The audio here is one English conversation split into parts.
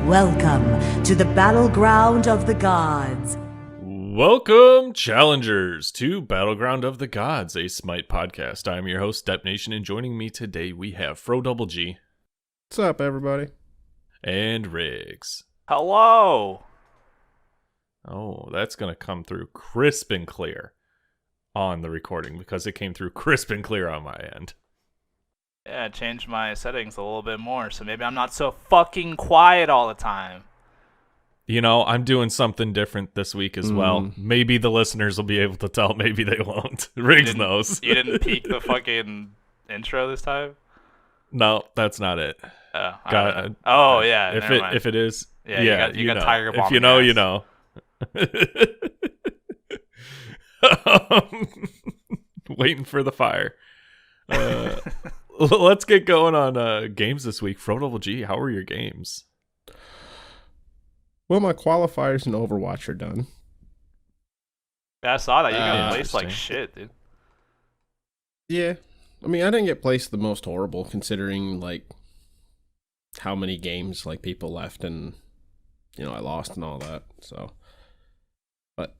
Welcome to the battleground of the gods. Welcome, challengers, to Battleground of the Gods, a Smite podcast. I'm your host, Dep Nation, and joining me today we have Fro Double G. What's up, everybody? And Riggs. Hello! Oh, that's going to come through crisp and clear on the recording because it came through crisp and clear on my end. Yeah, I changed my settings a little bit more, so maybe I'm not so fucking quiet all the time. You know, I'm doing something different this week as well. Maybe the listeners will be able to tell, maybe they won't. Riggs knows. You didn't peek the fucking intro this time? No, that's not it. Oh, yeah. If it is, yeah, you got Tiger Bomb. If you know, you know. Waiting for the fire. Let's get going on games this week. Fro Double G, how are your games? Well, my qualifiers in Overwatch are done. Yeah, I saw that. You got placed like shit, dude. Yeah. I mean, I didn't get placed the most horrible considering, like, how many games, like, people left and, you know, I lost and all that, so. But,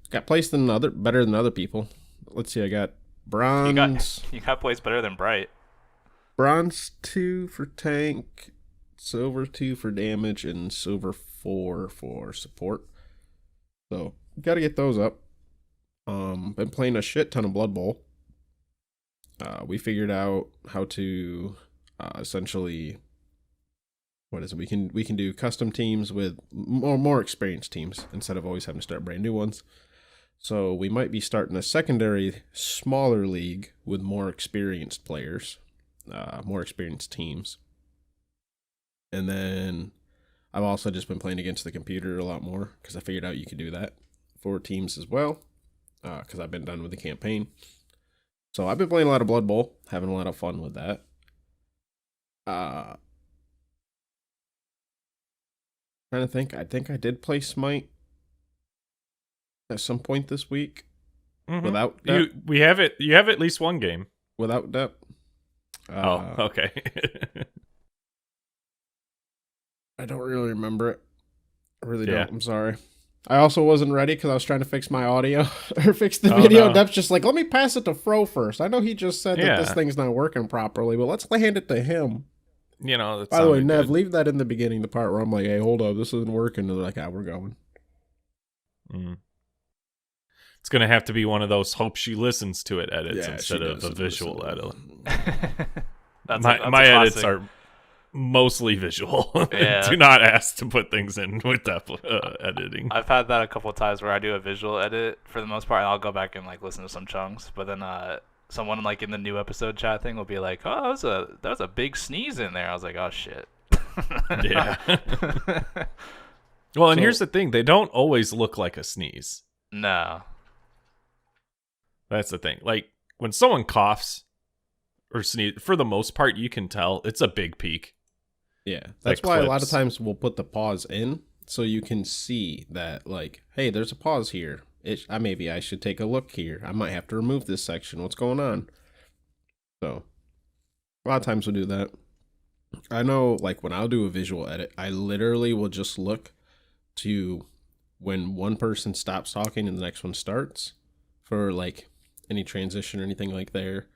got placed better than other people. Let's see, I got bronze. You got placed better than Bright. Bronze 2 for tank, silver 2 for damage, and silver 4 for support. So, gotta get those up. Been playing a shit ton of Blood Bowl. We figured out how to essentially, what is it? We can do custom teams with more experienced teams instead of always having to start brand new ones. So we might be starting a secondary, smaller league with more experienced players, more experienced teams. And then I've also just been playing against the computer a lot more because I figured out you could do that for teams as well because I've been done with the campaign. So I've been playing a lot of Blood Bowl, having a lot of fun with that. Trying to think. I think I did play Smite at some point this week. Mm-hmm. Without Dep. You have at least one game. Without Dep. Okay. I don't really remember it. I really don't. I'm sorry. I also wasn't ready because I was trying to fix my audio or fix the video. No. Dep's just like, let me pass it to Fro first. I know he just said that this thing's not working properly, but let's hand it to him. You know, by the way, Nev, leave that in the beginning, the part where I'm like, hey, hold up, this isn't working. And they're like, we're going. It's going to have to be one of those hope she listens to it edits instead of a visual edit. My edits are mostly visual. Yeah. Do not ask to put things in with that editing. I've had that a couple of times where I do a visual edit for the most part, and I'll go back and like listen to some chunks, but then someone like in the new episode chat thing will be like, oh, that was a big sneeze in there. I was like, oh shit. Yeah. Well, and here's the thing, they don't always look like a sneeze. No. That's the thing. Like when someone coughs or sneeze, for the most part you can tell it's a big peak. Yeah. That's why a lot of times we'll put the pause in so you can see that, like, hey, there's a pause here. Maybe I should take a look here. I might have to remove this section. What's going on? So, a lot of times we'll do that. I know, like, when I'll do a visual edit, I literally will just look to when one person stops talking and the next one starts for, like, any transition or anything like there.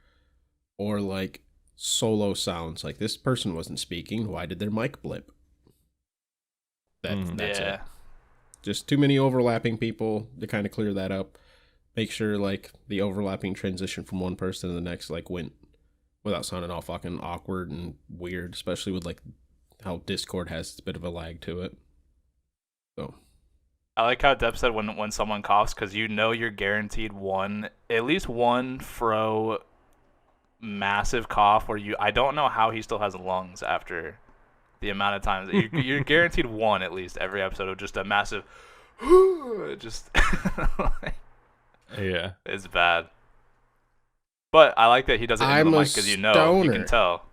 Or, like, solo sounds. Like, this person wasn't speaking. Why did their mic blip? That's it. Just too many overlapping people to kind of clear that up. Make sure, like, the overlapping transition from one person to the next, like, went without sounding all fucking awkward and weird, especially with, like, how Discord has a bit of a lag to it. So. I like how Deb said when someone coughs, because you know you're guaranteed at least one Fro massive cough where I don't know how he still has lungs after the amount of times you're guaranteed one at least every episode of just a massive just yeah, it's bad. But I like that he does it into the mic because you can tell.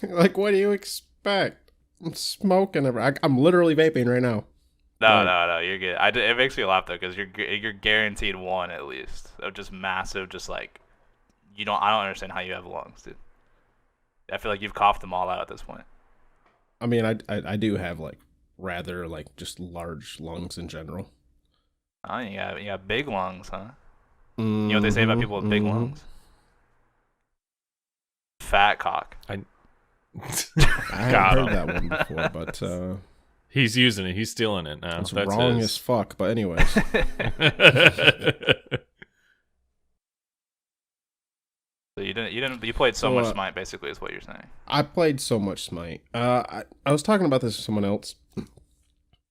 Like, what do you expect? I'm smoking. I'm literally vaping right now. No, you're good. It makes me laugh though because you're guaranteed one at least of just massive, just like I don't understand how you have lungs, dude. I feel like you've coughed them all out at this point. I mean, I do have like rather like just large lungs in general. Oh, you got big lungs, huh? You know what they say about people with big lungs? Fat cock. I haven't heard that one before, but he's using it. He's stealing it now. It's wrong as fuck. But anyways, So you played so much Smite, basically, is what you're saying. I played so much Smite. I was talking about this with someone else.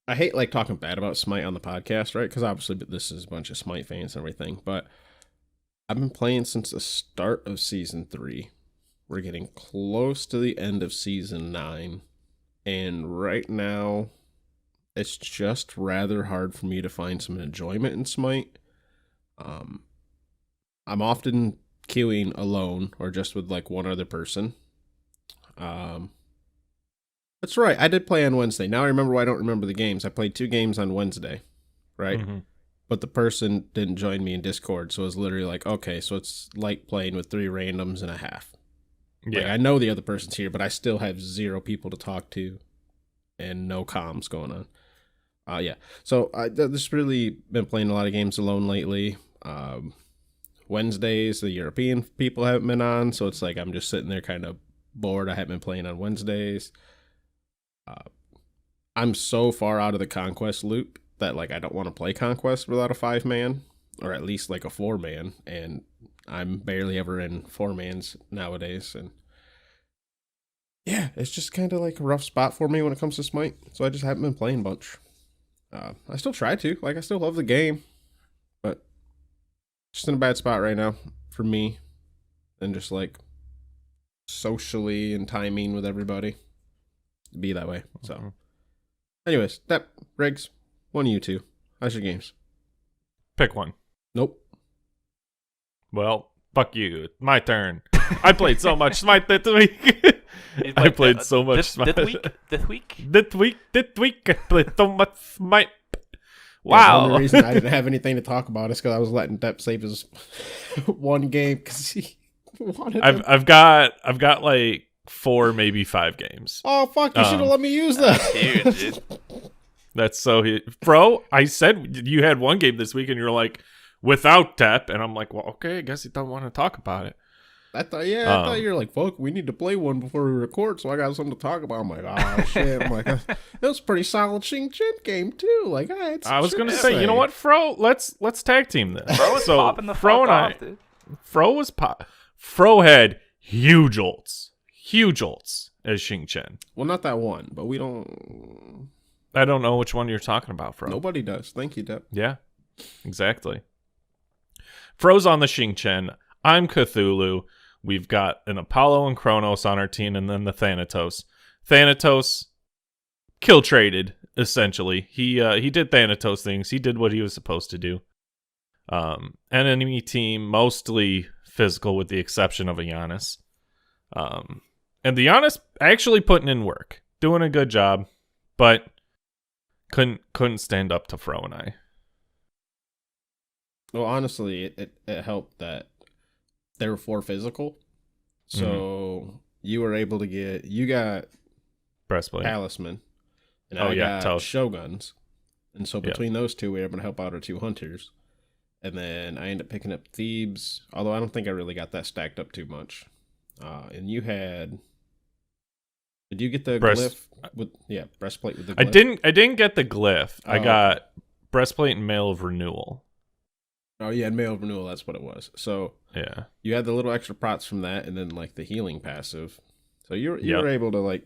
I hate like talking bad about Smite on the podcast, right? Because obviously this is a bunch of Smite fans and everything. But I've been playing since the start of Season 3. We're getting close to the end of Season 9. And right now, it's just rather hard for me to find some enjoyment in Smite. I'm often queuing alone or just with like one other person. That's right. I did play on Wednesday. Now I remember why I don't remember the games. I played 2 games on Wednesday, right? Mm-hmm. But the person didn't join me in Discord, so it was literally like, okay, so it's like playing with 3 randoms and a half. Yeah, like, I know the other person's here, but I still have 0 people to talk to and no comms going on. Yeah. So I just really been playing a lot of games alone lately. Wednesdays, the European people haven't been on, so it's like I'm just sitting there kind of bored. I haven't been playing on Wednesdays. I'm so far out of the Conquest loop that like I don't want to play Conquest without a 5-man, or at least like a 4-man, and I'm barely ever in 4-mans nowadays, and yeah, it's just kind of like a rough spot for me when it comes to Smite, so I just haven't been playing much. I still try to, like I still love the game, but just in a bad spot right now for me, and just like socially and timing with everybody be that way. So anyways, that Riggs, one of you two, how's your games? Pick one. Nope. Well, fuck you. My turn. I played so much Smite this week. I played so much Smite. This week? I played so much Smite. Wow. Yeah, the only reason I didn't have anything to talk about is because I was letting Depp save his one game because he wanted I've got like 4, maybe 5 games. Oh, fuck. You should have let me use that. Huge, dude. That's so... Bro, I said you had 1 game this week, and you're like, without Depp. And I'm like, well, okay, I guess you don't want to talk about it. I thought you were like, fuck, we need to play one before we record, so I got something to talk about. I'm like, oh, shit. I'm like, that was a pretty solid Xingqian game, too. Like, I was going to say, you know what, Fro? Let's tag team this. Fro was popping the fuck off, dude. Fro had huge ults. Huge ults as Xingqian. Well, not that one, but we don't... I don't know which one you're talking about, Fro. Nobody does. Thank you, Depp. Yeah, exactly. Fro's on the Xingqian. I'm Cthulhu. We've got an Apollo and Kronos on our team, and then the Thanatos. Thanatos kill traded, essentially. He did Thanatos things. He did what he was supposed to do. An enemy team, mostly physical with the exception of a Giannis. And the Giannis actually putting in work. Doing a good job, but couldn't stand up to Fro and I. Well, honestly, it helped that they were 4 physical. So you were able to you got breastplate, talisman, and I got shoguns. And so between those two, we were able to help out our 2 hunters. And then I ended up picking up Thebes, although I don't think I really got that stacked up too much. And you had... Did you get the glyph with breastplate with the glyph? I didn't get the glyph. I got breastplate and Mail of Renewal. Oh yeah, Mail of Renewal, that's what it was. So yeah. You had the little extra prots from that and then like the healing passive. So you were able to like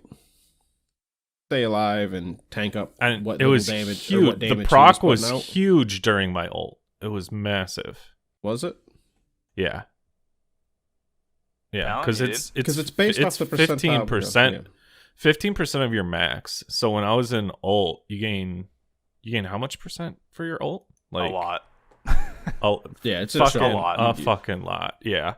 stay alive and tank up and what it was damage huge. Or what damage the proc was out. Huge during my ult. It was massive. Was it? Yeah. Yeah, because it's based off the 15%. 15% of your max. So when I was in ult, you gain how much percent for your ult? Like a lot. Yeah, it's fucking a lot. A fucking lot. Yeah.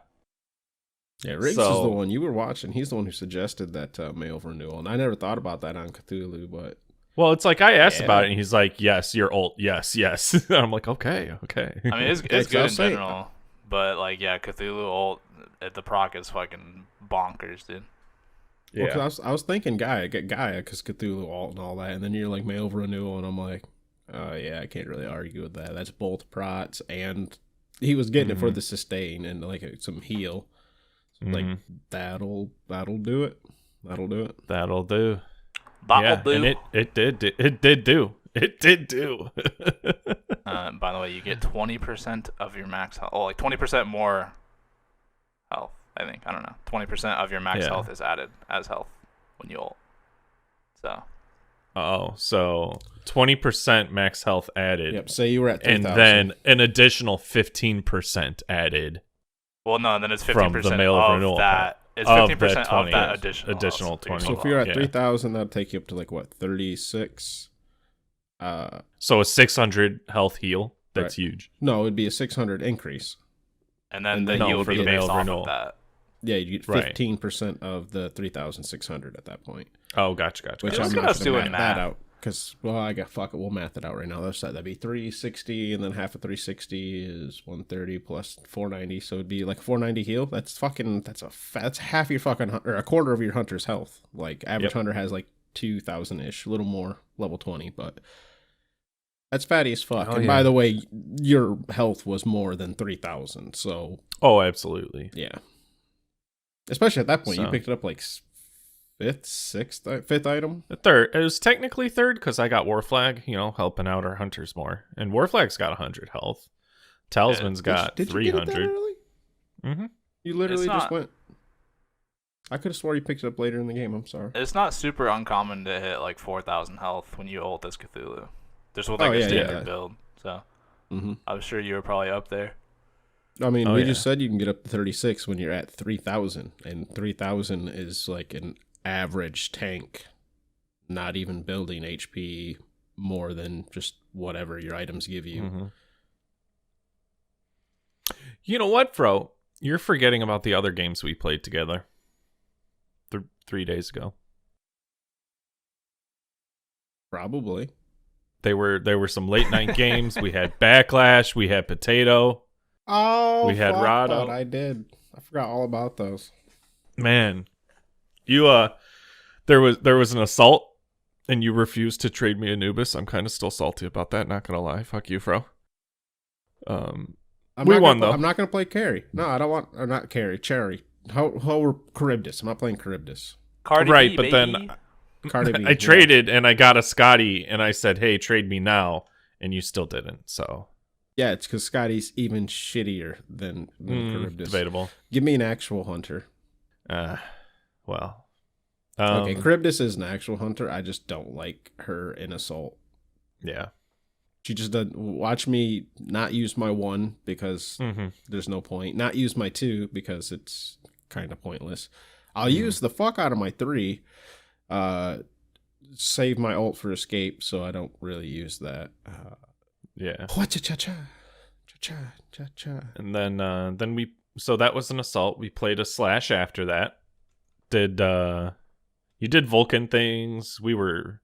Yeah, Riggs is the one you were watching. He's the one who suggested that Mail of Renewal, and I never thought about that on Cthulhu, but well, it's like I asked about it, and he's like, "Yes, your ult, yes." And I'm like, "Okay." I mean, it's good in general, but like, yeah, Cthulhu ult, the proc is fucking bonkers, dude. Well, 'cause I was thinking Gaia, get Gaia, because Cthulhu alt and all that, and then you're like Mail Renewal, and I'm like, oh yeah, I can't really argue with that. That's both prots, and he was getting it for the sustain and like some heal. Like that'll do it. That'll do it. That'll do. That'll do. And it did do. It did do. By the way, you get 20% of your max health. Oh, like 20% more health, I think. I don't know. 20% of your max health is added as health when you ult. So 20% max health added. Yep. Say you were at 3,000. And then an additional 15% added. Well, no, then it's 15% from the mail of renewal that. It's 15% of that additional 20. So if you're at 3,000, that'll take you up to like what, 36? So a 600 health heal. That's huge. No, it would be a 600 increase. And then the heal would be based off of that. Yeah, you get 15% of the 3,600 at that point. Oh, gotcha. Which I'm not doing that out because fuck it, we'll math it out right now. That'd be 360, and then half of 360 is 130 plus 490, so it'd be like 490 heal. That's half your fucking or a quarter of your hunter's health. Like average hunter has like 2,000 ish, a little more level 20, but that's fatty as fuck. And by the way, your health was more than 3,000, so absolutely. Yeah. Especially at that point, you picked it up like fifth item. The third. It was technically third because I got Warflag, helping out our hunters more. And Warflag's got 100 health. Talisman's got 300. Did you get it that early? Mm-hmm. You literally just went. I could have swore you picked it up later in the game. I'm sorry. It's not super uncommon to hit like 4,000 health when you ult as Cthulhu. Just with like a standard build. So I'm sure you were probably up there. I mean, we just said you can get up to 36 when you're at 3,000, and 3,000 is like an average tank, not even building HP more than just whatever your items give you. Mm-hmm. You know what, Fro? You're forgetting about the other games we played together 3 days ago. Probably. There were some late night games. We had Backlash. We had Potato. Oh, we had Rado. I did. I forgot all about those. Man, you there was an assault, and you refused to trade me Anubis. I'm kind of still salty about that. Not gonna lie. Fuck you, Fro. We won though. I'm not gonna play carry. No, I don't want. Or not carry. Cherry. How were Charybdis? I'm not playing Charybdis. Cardi right, B, but baby. then Cardi B, I traded and I got a Scotty, and I said, "Hey, trade me now," and you still didn't. So. Yeah, it's because Scotty's even shittier than Charybdis. Debatable. Give me an actual hunter. Well. Okay, Charybdis is an actual hunter. I just don't like her in Assault. Yeah. She just doesn't. Watch me not use my 1 because there's no point. Not use my 2 because it's kind of pointless. I'll use the fuck out of my 3. Save my ult for escape, so I don't really use that. Yeah. And then so that was an assault. We played a slash after that. You did Vulcan things. We were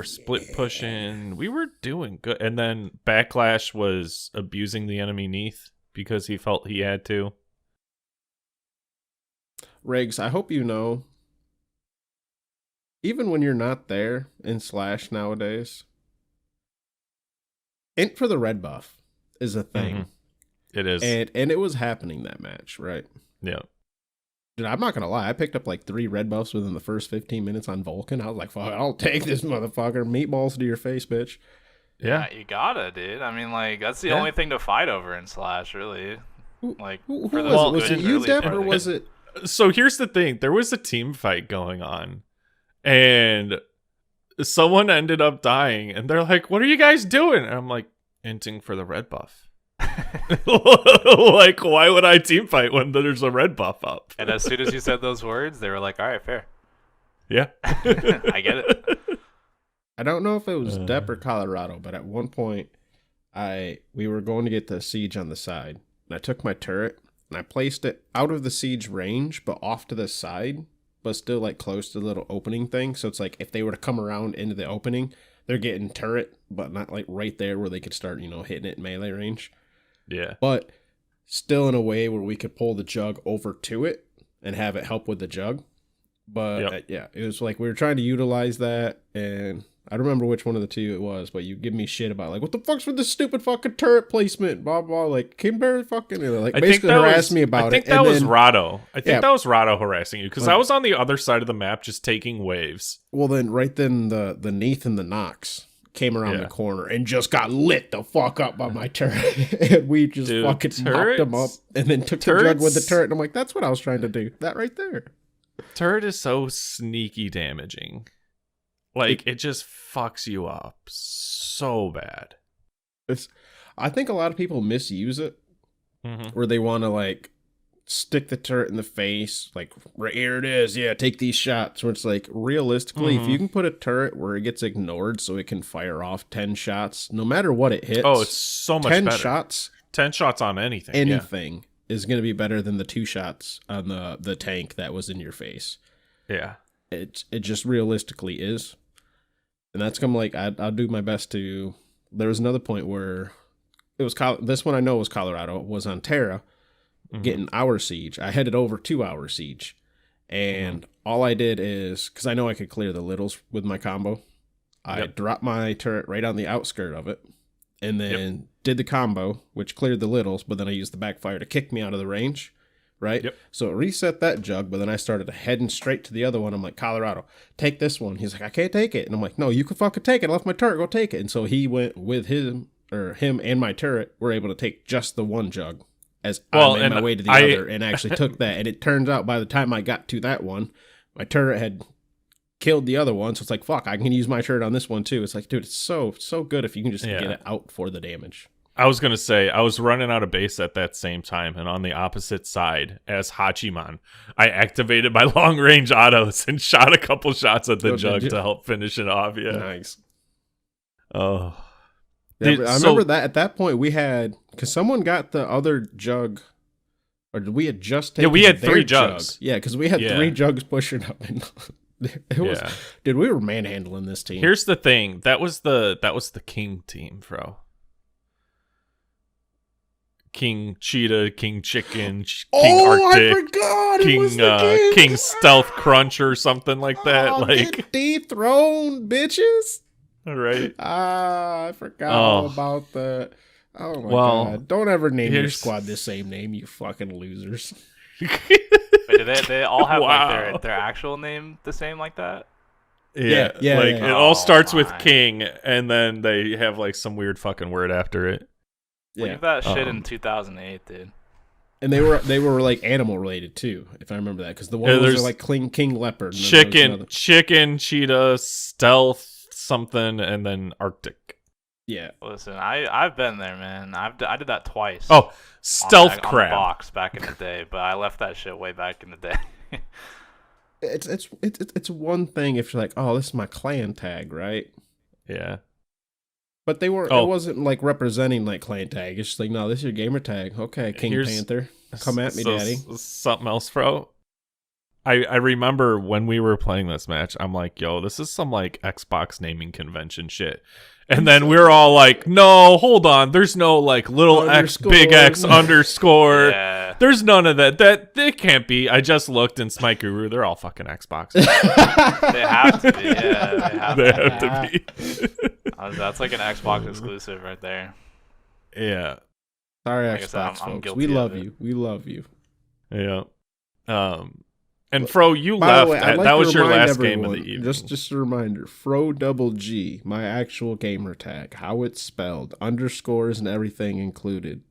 split pushing. We were doing good. And then Backlash was abusing the enemy Neath because he felt he had to. Riggs, I hope you know, even when you're not there in Slash nowadays, int for the red buff is a thing. It is. And it was happening that match, right? Yeah. Dude, I'm not going to lie. I picked up like 3 red buffs within the first 15 minutes on Vulcan. I was like, fuck, I'll take this motherfucker. Meatballs to your face, bitch. Yeah. You gotta, dude. I mean, like, that's the only thing to fight over in Slash, really. Like, who was it? Was it you, Deb, or was it? So here's the thing. There was a team fight going on, and someone ended up dying, and they're like, what are you guys doing? And I'm like, inting for the red buff. Like, why would I team fight when there's a red buff up? And as soon as you said those words, they were like, all right, fair. Yeah. I get it. I don't know if it was Depp or Colorado, but at one point, we were going to get the siege on the side, and I took my turret, and I placed it out of the siege range, but off to the side, but still like close to the little opening thing. So it's like if they were to come around into the opening, they're getting turret, but not like right there where they could start, hitting it in melee range. Yeah. But still in a way where we could pull the jug over to it and have it help with the jug. But yeah, it was like we were trying to utilize that, and I don't remember which one of the two it was, but you give me shit about like, what the fuck's with this stupid fucking turret placement, blah blah. Like, Kimberly fucking like basically harassed me about it. I think that was Rado. I think that was Rado harassing you because I was on the other side of the map just taking waves. Well, then the Neath and the Nox came around the corner and just got lit the fuck up by my turret, and we just fucking mopped them up, and then took the jug with the turret. And I'm like, that's what I was trying to do. That right there. Turret is so sneaky damaging. Like, it just fucks you up so bad. I think a lot of people misuse it, where they want to, like, stick the turret in the face, like, right here it is, yeah, take these shots. Where it's like, realistically, if you can put a turret where it gets ignored so it can fire off 10 shots, no matter what it hits. Oh, it's so much 10 better. 10 shots on anything. Is going to be better than the 2 shots on the tank that was in your face. Yeah. It just realistically is. And that's come like, I'll do my best to. There was another point where it was this one I know was Colorado, was on Terra, getting Hour Siege. I headed over to Hour Siege, and all I did is, because I know I could clear the littles with my combo, I dropped my turret right on the outskirt of it, and then did the combo, which cleared the littles, but then I used the backfire to kick me out of the range. Right? Yep. So it reset that jug, but then I started heading straight to the other one. I'm like, Colorado, take this one. He's like, I can't take it. And I'm like, no, you can fucking take it. I left my turret, go take it. And so he went with him and my turret were able to take just the one jug as I made my way to the other and actually took that. And it turns out by the time I got to that one, my turret had killed the other one. So it's like, fuck, I can use my turret on this one too. It's like, dude, it's so good if you can just get it out for the damage. I was going to say, I was running out of base at that same time, and on the opposite side, as Hachiman, I activated my long-range autos and shot a couple shots at the jug to help finish it off. Yeah. Nice. Oh. Yeah, I remember that at that point we had, because someone got the other jug, or we had just taken we had their 3 jugs. Yeah, because we had 3 jugs pushing up. And it was, dude, we were manhandling this team. Here's the thing. That was the King team, bro. King Cheetah, King Chicken, King Arctic, I forgot. King Stealth Crunch or something like that. Get dethroned, bitches. All right. I forgot all about that. Oh my god! Don't ever name your squad the same name, you fucking losers. Wait, do they all have like their actual name the same like that? Yeah. It all starts with King, and then they have like some weird fucking word after it. Leave that shit in 2008, dude. And they were like animal related too, if I remember that, because the ones are like King Leopard, Chicken, Cheetah, Stealth, something, and then Arctic. Yeah. Listen, I've been there, man. I did that twice. Oh, Stealth Crab. On the box back in the day, but I left that shit way back in the day. It's one thing if you're like, oh, this is my clan tag, right? Yeah. But they were. It wasn't like representing like clan tag. It's just like, no, this is your gamer tag. Okay, Panther, come at me, daddy. Something else, bro. I remember when we were playing this match, I'm like, yo, this is some like Xbox naming convention shit. And then we're all like, no, hold on. There's no like little X, big X, underscore. Yeah. There's none of that. It can't be. I just looked in Smite Guru. They're all fucking Xbox. They have to be. Yeah, they have to be. That's like an Xbox exclusive right there. Yeah. Sorry, Xbox folks. We love you. We love you. Yeah. And Fro, you left. That was your last game of the evening. Just a reminder, Fro double G, my actual gamer tag, how it's spelled, underscores and everything included,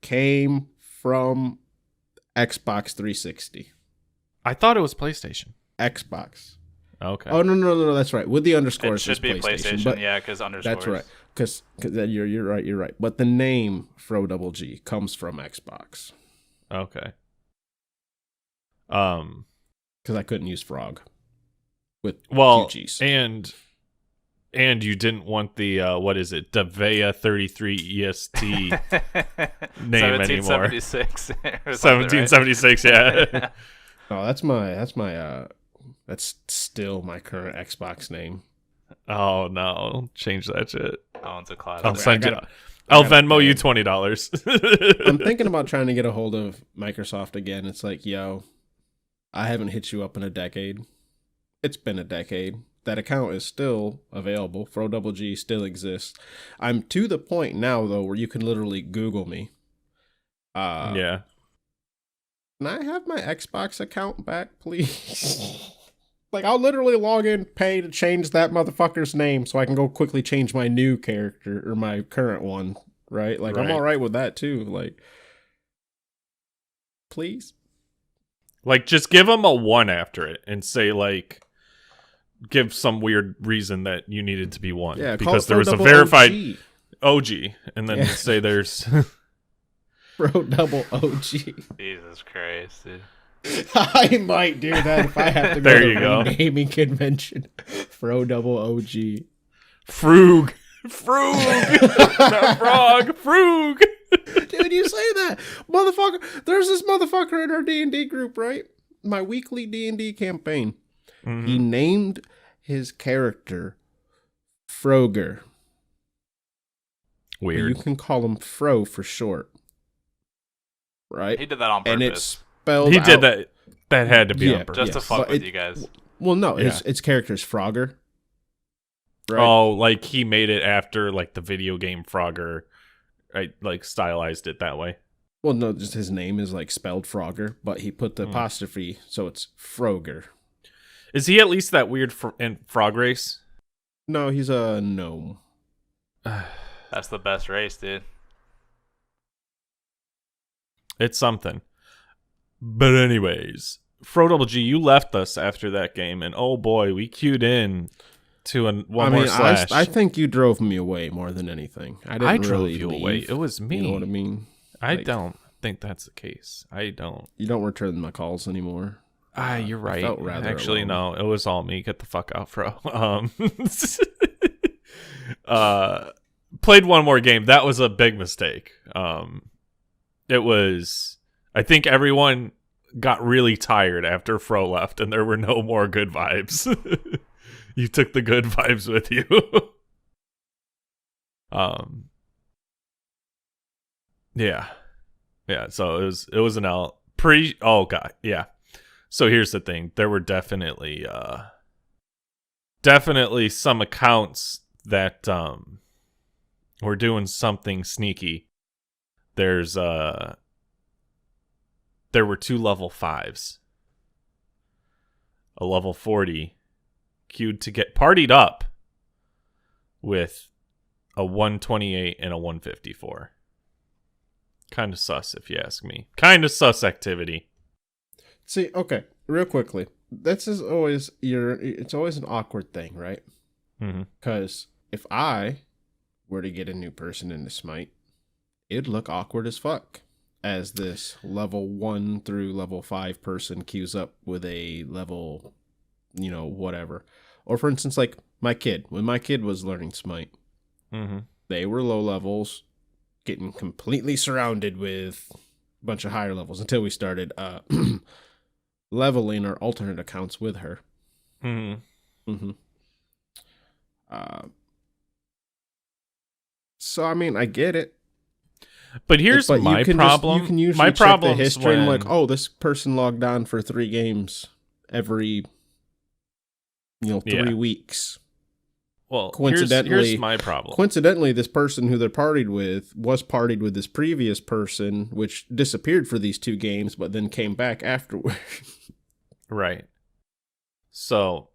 came from Xbox 360. I thought it was PlayStation. Xbox. Okay. Oh no, that's right. With the underscores, it should be PlayStation. But yeah, because underscores. That's right. Because you're right. But the name Fro double G comes from Xbox. Okay. Because I couldn't use Frog with QGs. And you didn't want the what is it, Davea 33 EST name 1776 anymore. 1776, right? Yeah. That's still my current Xbox name. Oh no! Change that shit. Oh, it's a cloud. I'll Venmo you $20. I'm thinking about trying to get a hold of Microsoft again. It's like, yo, I haven't hit you up in a decade. It's been a decade. That account is still available. FroDoubleG still exists. I'm to the point now, though, where you can literally Google me. Yeah. Can I have my Xbox account back, please? Like, I'll literally log in, pay to change that motherfucker's name so I can go quickly change my new character or my current one, right? Like, I'm Right. all right with that, too. Like, please? Like, just give them a 1 after it and say, like, give some weird reason that you needed to be 1. Yeah, because there was a verified OG, and then say there's... FroDoubleG. Jesus Christ, dude. I might do that if I have to go There to you go. a naming convention. FroDoubleG. Frug. Not frog. Frug. Dude, you say that. Motherfucker. There's this motherfucker in our D&D group, right? My weekly D&D campaign. Mhm. He named his character Froger. But Weird. you can call him Fro for short. Right? He did that on purpose. And it's spelled He did out- that. That had to be Yeah, on purpose. just to yes, fuck but with it- you guys. Well, no, Yeah. its character's Frogger. Right? Oh, like he made it after like the video game Frogger. I like stylized it that way. Well, no, just his name is like spelled Frogger, but he put the apostrophe, so it's Froger. Is he at least that weird in frog race? No, he's a gnome. That's the best race, dude. It's something. But anyways, FroDoubleG, you left us after that game, and oh boy, we queued in to one more slash. I think you drove me away more than anything. I didn't I drove really you leave. away. It was me. You know what I mean? I Like, don't think that's the case. I don't. You don't return my calls anymore. You're I right. felt rather Actually, alone. no, it was all me. Get the fuck out, Fro. Played one more game. That was a big mistake. It was. I think everyone got really tired after Fro left, and there were no more good vibes. You took the good vibes with you. Yeah. So it was an L. Oh god, yeah. So here's the thing: there were definitely some accounts that were doing something sneaky. There were 2 level 5s, a level 40 queued to get partied up with a 128 and a 154. Kind of sus, if you ask me. Kind of sus activity. See, okay, real quickly. This is always it's always an awkward thing, right? Mm-hmm. Because if I were to get a new person into Smite, it'd look awkward as fuck. As this level 1 through level 5 person queues up with a level, whatever. Or for instance, like my kid. When my kid was learning Smite, Mm-hmm. they were low levels, getting completely surrounded with a bunch of higher levels until we started leveling our alternate accounts with her. Mm-hmm. Mm-hmm. So I mean, I get it. But here's But my you can problem. you can usually my check problem the history and like, oh, this person logged on for 3 games every, 3 Yeah. weeks. well, coincidentally- here's my problem. Coincidentally, this person who they're partied with was partied with this previous person, which disappeared for these 2 games, but then came back afterward. Right. So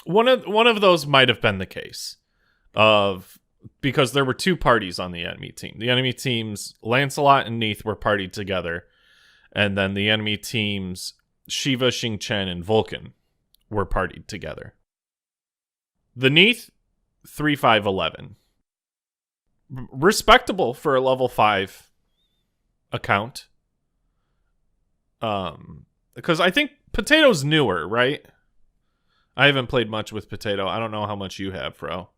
one of those might have been the case because there were 2 parties on the enemy team. The enemy teams Lancelot and Neith were partied together, and then the enemy teams Shiva, Xingchen, and Vulcan were partied together. The Neith 3-5-11. Respectable for a level 5 account. Because I think Potato's newer, right? I haven't played much with Potato. I don't know how much you have, Fro.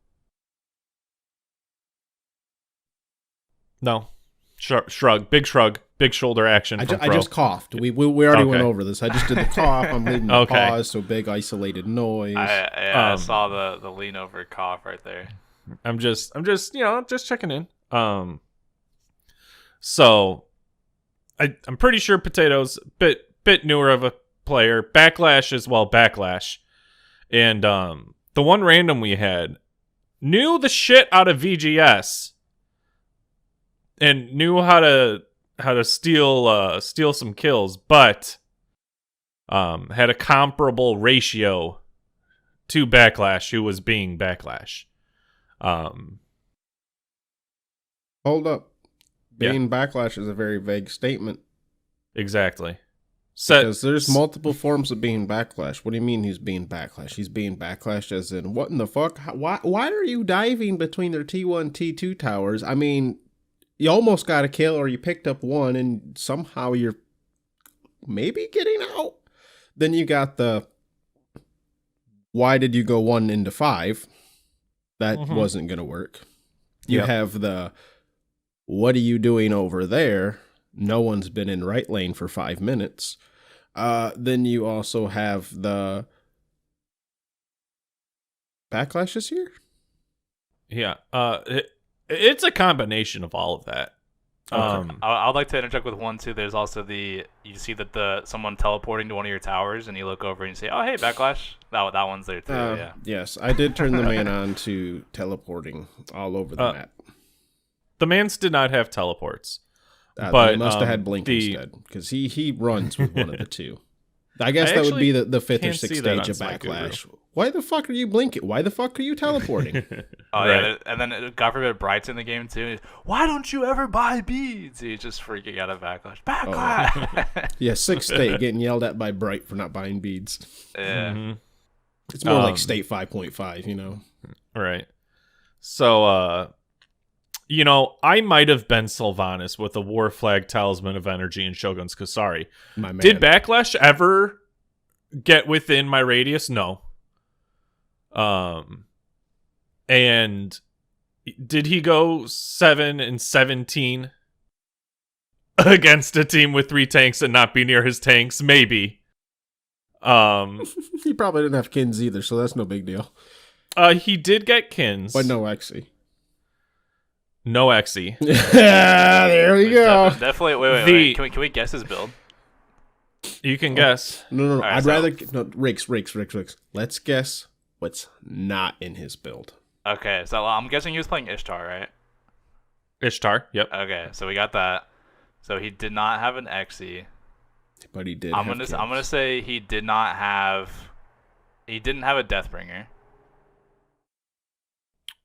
No. Shrug. Big shoulder action I from Fro. just coughed. We already went Okay. over this. I just did the cough. I'm leaving the Okay. pause, so big isolated noise. I saw the lean over cough right there. I'm just just checking in. So I'm pretty sure Potato's bit newer of a player. Backlash is, well, Backlash. And the one random we had knew the shit out of VGS and knew how to steal some kills, but had a comparable ratio to Backlash, who was being Backlash. Hold up. Being Backlash is a very vague statement. Exactly. Because there's multiple forms of being Backlash. What do you mean he's being Backlash? He's being Backlash as in, what in the fuck? Why are you diving between their T1, T2 towers? I mean, you almost got a kill or you picked up one and somehow you're maybe getting out. Then you got the, why did you go 1 into 5? That wasn't going to work. You have the, what are you doing over there? No one's been in right lane for 5 minutes. Then you also have the Backlash is here. Yeah. It's a combination of all of that. Okay. I'd like to interject with one too. There's also you see that someone teleporting to one of your towers, and you look over and you say, "Oh, hey, Backlash." That one's there too. Yeah. Yes, I did turn the man on to teleporting all over the map. The mans did not have teleports. But he must have had blink instead, because he runs with one of the two. I guess that would be the fifth or sixth stage of Backlash. Why the fuck are you blinking? Why the fuck are you teleporting? Yeah, and then God forbid Bright's in the game too. Why don't you ever buy beads? He's just freaking out of Backlash. Backlash! Yeah, sixth state getting yelled at by Bright for not buying beads. Yeah. It's more like state 5.5, you know? Right. So, I might have been Sylvanas with a War Flag, Talisman of Energy, and Shogun's Kasari. My man. Did Backlash ever get within my radius? No. And did he go 7-17 against a team with 3 tanks and not be near his tanks? Maybe. He probably didn't have Kins either, so that's no big deal. He did get Kins. But no Exy. No Exy. Yeah, there we go. Definitely. Wait. Can we guess his build? You can guess. No. Right, I'd rather Ricks. Let's guess what's not in his build. Okay, so I'm guessing he was playing Ishtar, right? Ishtar. Yep. Okay, so we got that. So he did not have an Exy. But he did. I'm gonna say he didn't have a Deathbringer.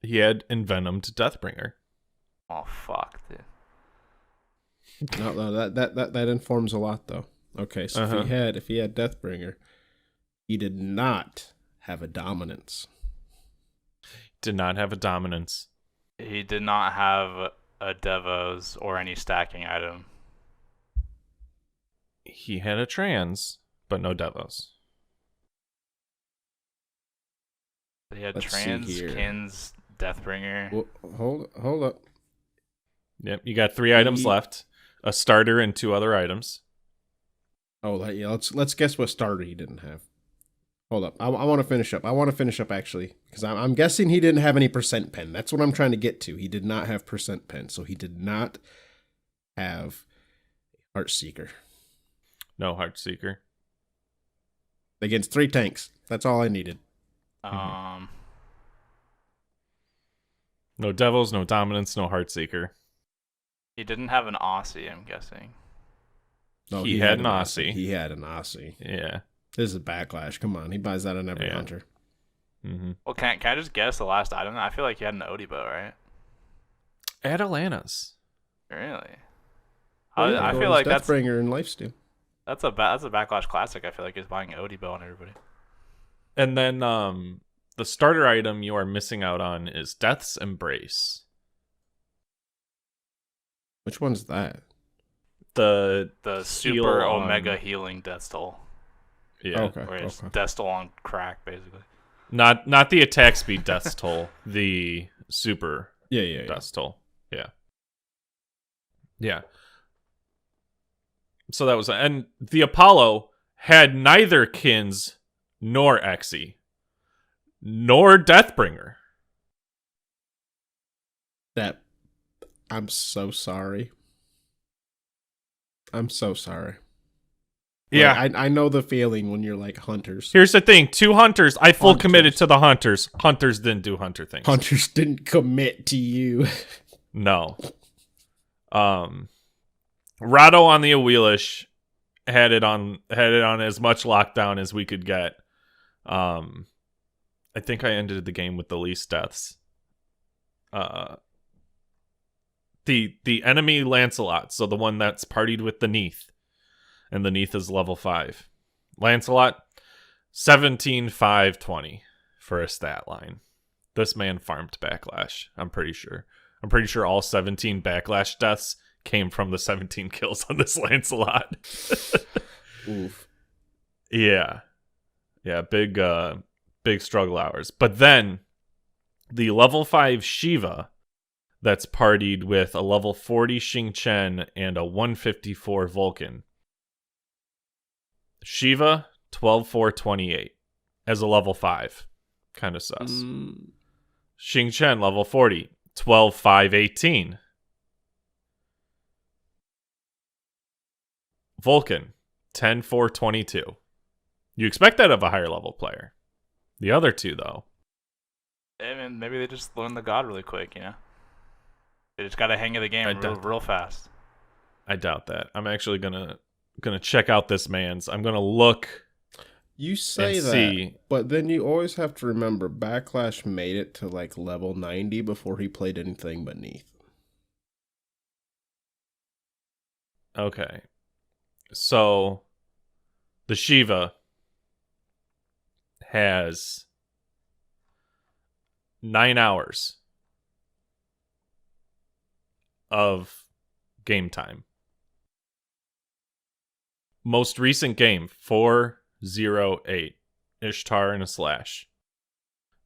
He had Envenomed Deathbringer. Oh fuck, dude. No, that informs a lot though. Okay, so if he had Deathbringer, he did not have a Dominance. Did not have a Dominance. He did not have a Devos or any stacking item. He had a Trans, but no Devos. He had Let's Trans, see here. Kins, Deathbringer. Well, hold up. Yep, you got 3 items left. A starter and 2 other items. Oh, yeah. Let's guess what starter he didn't have. Hold up. I want to finish up. Actually, because I'm guessing he didn't have any percent pen. That's what I'm trying to get to. He did not have percent pen, so he did not have Heartseeker. No Heartseeker. Against 3 tanks. That's all I needed. No Devils, no Dominance, no Heartseeker. He didn't have an Aussie, I'm guessing. No, he had an Aussie. He had an Aussie. Yeah. This is Backlash. Come on, he buys that on every hunter. Mm-hmm. Well, can I just guess the last item? I feel like he had an Odibo, right? Atalanta's. Really? Yeah, I feel like that's Deathbringer and Lifesteal. that's a Backlash classic. I feel like he's buying Odibo on everybody. And then the starter item you are missing out on is Death's Embrace. Which one's that? The super Omega healing Death Toll. Yeah. Okay. Where it's Death Toll on crack, basically. Not the attack speed Death's Toll, the super Yeah. Death's Toll. Yeah. Yeah. So that was, and the Apollo had neither Kins nor Exy nor Deathbringer. That. I'm so sorry. I'm so sorry. Yeah. I know the feeling when you're like hunters. Here's the thing. 2 hunters. I full Hunters. committed to the hunters. Hunters didn't do hunter things. Hunters didn't commit to you. No. Rado on the Awelish had it on as much lockdown as we could get. I think I ended the game with the least deaths. The enemy Lancelot, so the one that's partied with the Neath, and the Neath is level 5. Lancelot, 17,520 for a stat line. This man farmed backlash, I'm pretty sure. I'm pretty sure all 17 backlash deaths came from the 17 kills on this Lancelot. Oof. Yeah. Yeah, big struggle hours. But then the level 5 Shiva that's partied with a level 40 Xing Chen and a 154 Vulcan. Shiva, 12,428 as a level 5. Kind of sus. Xing Chen, level 40, 12,518. Vulcan, 10,422. You expect that of a higher level player. The other two, though. I mean, maybe they just learned the god really quick, you know? They just got to hang of the game real fast. I doubt that. I'm actually gonna check out this man's. I'm gonna look. You say that, see. But then you always have to remember Backlash made it to like level 90 before he played anything but Neath. Okay. So the Shiva has 9 hours of game time. Most recent game, 408. Ishtar and a slash.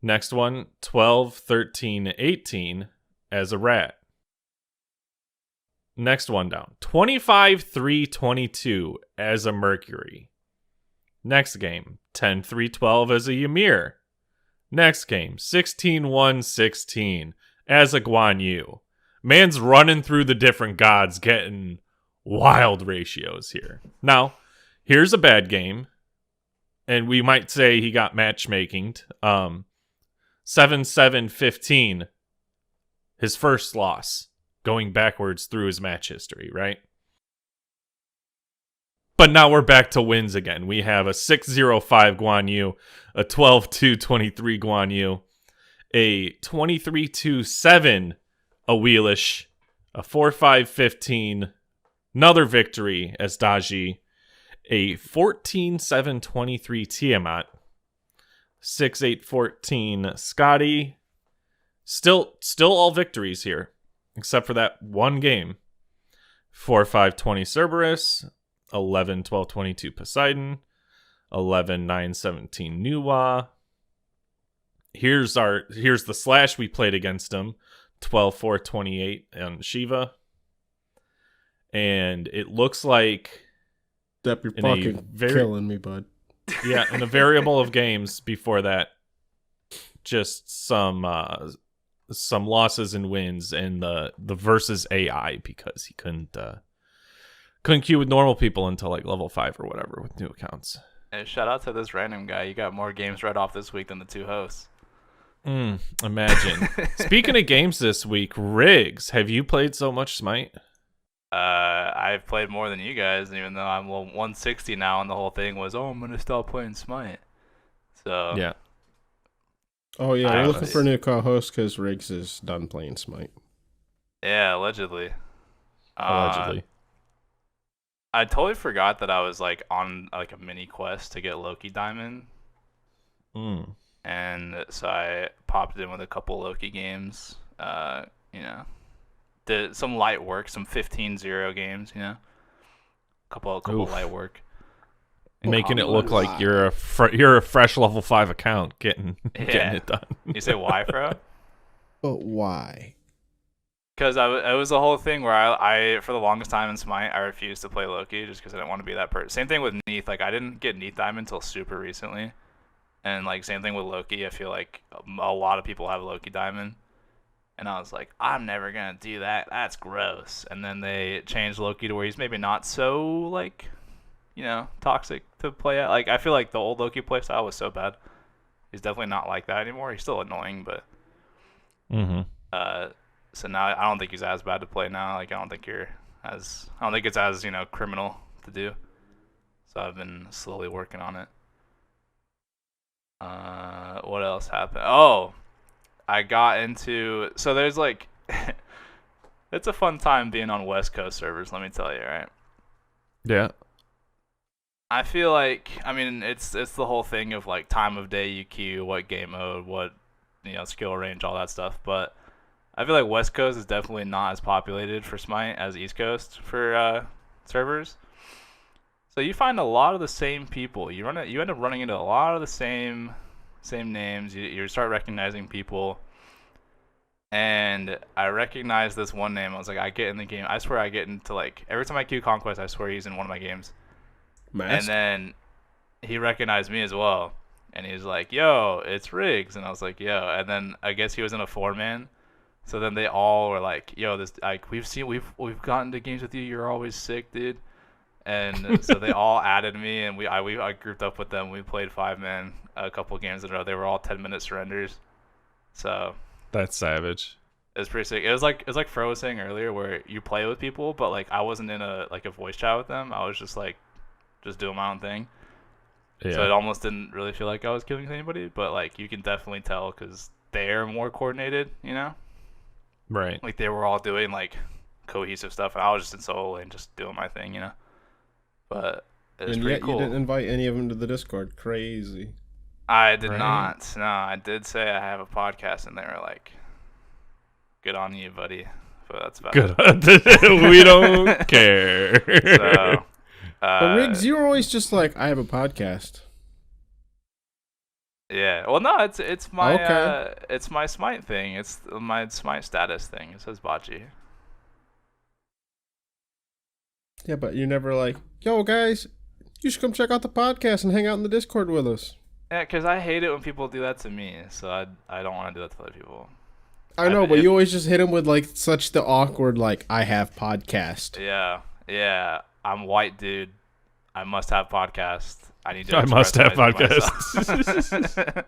Next one, 12, 13, 18 as a rat. Next one down, 25, 3, 22 as a Mercury. Next game, 10, 3, 12 as a Ymir. Next game, 16, 1, 16 as a Guan Yu. Man's running through the different gods, getting wild ratios here. Now, here's a bad game, and we might say he got matchmakinged. 7, 7, 15, his first loss, going backwards through his match history, right? But now we're back to wins again. We have a 6-0-5 Guan Yu, a 12-2-23 Guan Yu, a 23-2-7 Awelish, a 4-5-15, another victory as Daji, a 14-7-23 Tiamat, 6-8-14 Scotty. Still all victories here, except for that one game. 4-5-20 Cerberus, 11-12-22 Poseidon, 11-9-17 Nuwa. Here's the slash we played against him, 12-4-28 on Shiva. And it looks like Step, you're fucking killing me, bud. Yeah, in a variable of games before that, just some losses and wins, and the versus AI because he couldn't queue with normal people until like level 5 or whatever with new accounts. And shout out to this random guy. You got more games right off this week than the two hosts. Imagine. Speaking of games this week, Riggs, have you played so much Smite? I've played more than you guys, even though I'm 160 now, and the whole thing was, I'm gonna stop playing Smite. So yeah. Oh yeah, we're looking for a new co-host because Riggs is done playing Smite. Yeah, allegedly. Allegedly. I totally forgot that I was like on like a mini quest to get Loki Diamond. And so I popped in with a couple Loki games. Did some light work, some 15-0 games, couple light work. Making it look like you're a fresh level 5 account getting it done. You say why, bro? But why? Because it was the whole thing where I for the longest time in Smite, I refused to play Loki just because I didn't want to be that person. Same thing with Neath. Like, I didn't get Neath Diamond until super recently. And, like, same thing with Loki. I feel like a lot of people have Loki Diamond. And I was like, I'm never going to do that. That's gross. And then they changed Loki to where he's maybe not so, like, toxic to play at. Like, I feel like the old Loki playstyle was so bad. He's definitely not like that anymore. He's still annoying, but so now I don't think he's as bad to play now. Like, I don't think it's as criminal to do. So I've been slowly working on it. What else happened? Oh, I got into, so there's like it's a fun time being on West Coast servers, let me tell you, right? Yeah. I feel like, I mean, it's the whole thing of like time of day you queue, what game mode, what skill range, all that stuff. But I feel like West Coast is definitely not as populated for Smite as East Coast for servers. So you find a lot of the same people. You end up running into a lot of the same names. You start recognizing people. And I recognized this one name. I was like, I get in the game. I swear I get into like every time I queue Conquest, I swear he's in one of my games. Mask? And then he recognized me as well, and he was like, "Yo, it's Riggs," and I was like, "Yo," and then I guess he was in a 4-man, so then they all were like, "Yo, this like we've gotten to games with you. You're always sick, dude," and so they all added me, and I grouped up with them. We played 5-man a couple games in a row. They were all 10-minute surrenders, so That's savage. it was pretty sick. It was like Fro was saying earlier, where you play with people, but like I wasn't in a voice chat with them. I was just doing my own thing. Yeah. So it almost didn't really feel like I was killing anybody, but like you can definitely tell because they're more coordinated, Right. Like they were all doing like cohesive stuff, and I was just in solo and just doing my thing, But it was And pretty yet cool. you didn't invite any of them to the Discord. Crazy. I did Right. not. No, I did say I have a podcast, and they were like, "Good on you, buddy." But that's about Good. We don't care. it. So, But Riggs, you were always just like, I have a podcast. yeah. Well, no, it's my Okay. it's my Smite thing. It's my Smite status thing. It says Bocce. Yeah, but you're never like, yo, guys, you should come check out the podcast and hang out in the Discord with us. Yeah, because I hate it when people do that to me. So I don't want to do that to other people. I know, but you always just hit him with like such the awkward, like, I have podcast. Yeah. I'm white, dude. I must have podcast. I need to. I must have podcast.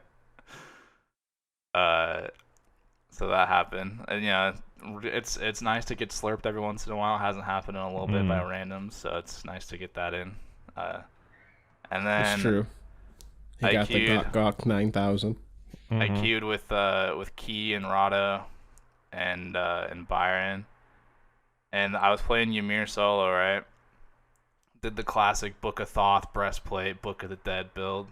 So that happened, and it's nice to get slurped every once in a while. It hasn't happened in a little bit by randoms, so it's nice to get that in. And then That's true. He I got the queued. Gok 9000. I queued with Key and Rado and Byron, and I was playing Ymir solo, right? Did the classic Book of Thoth breastplate, Book of the Dead build,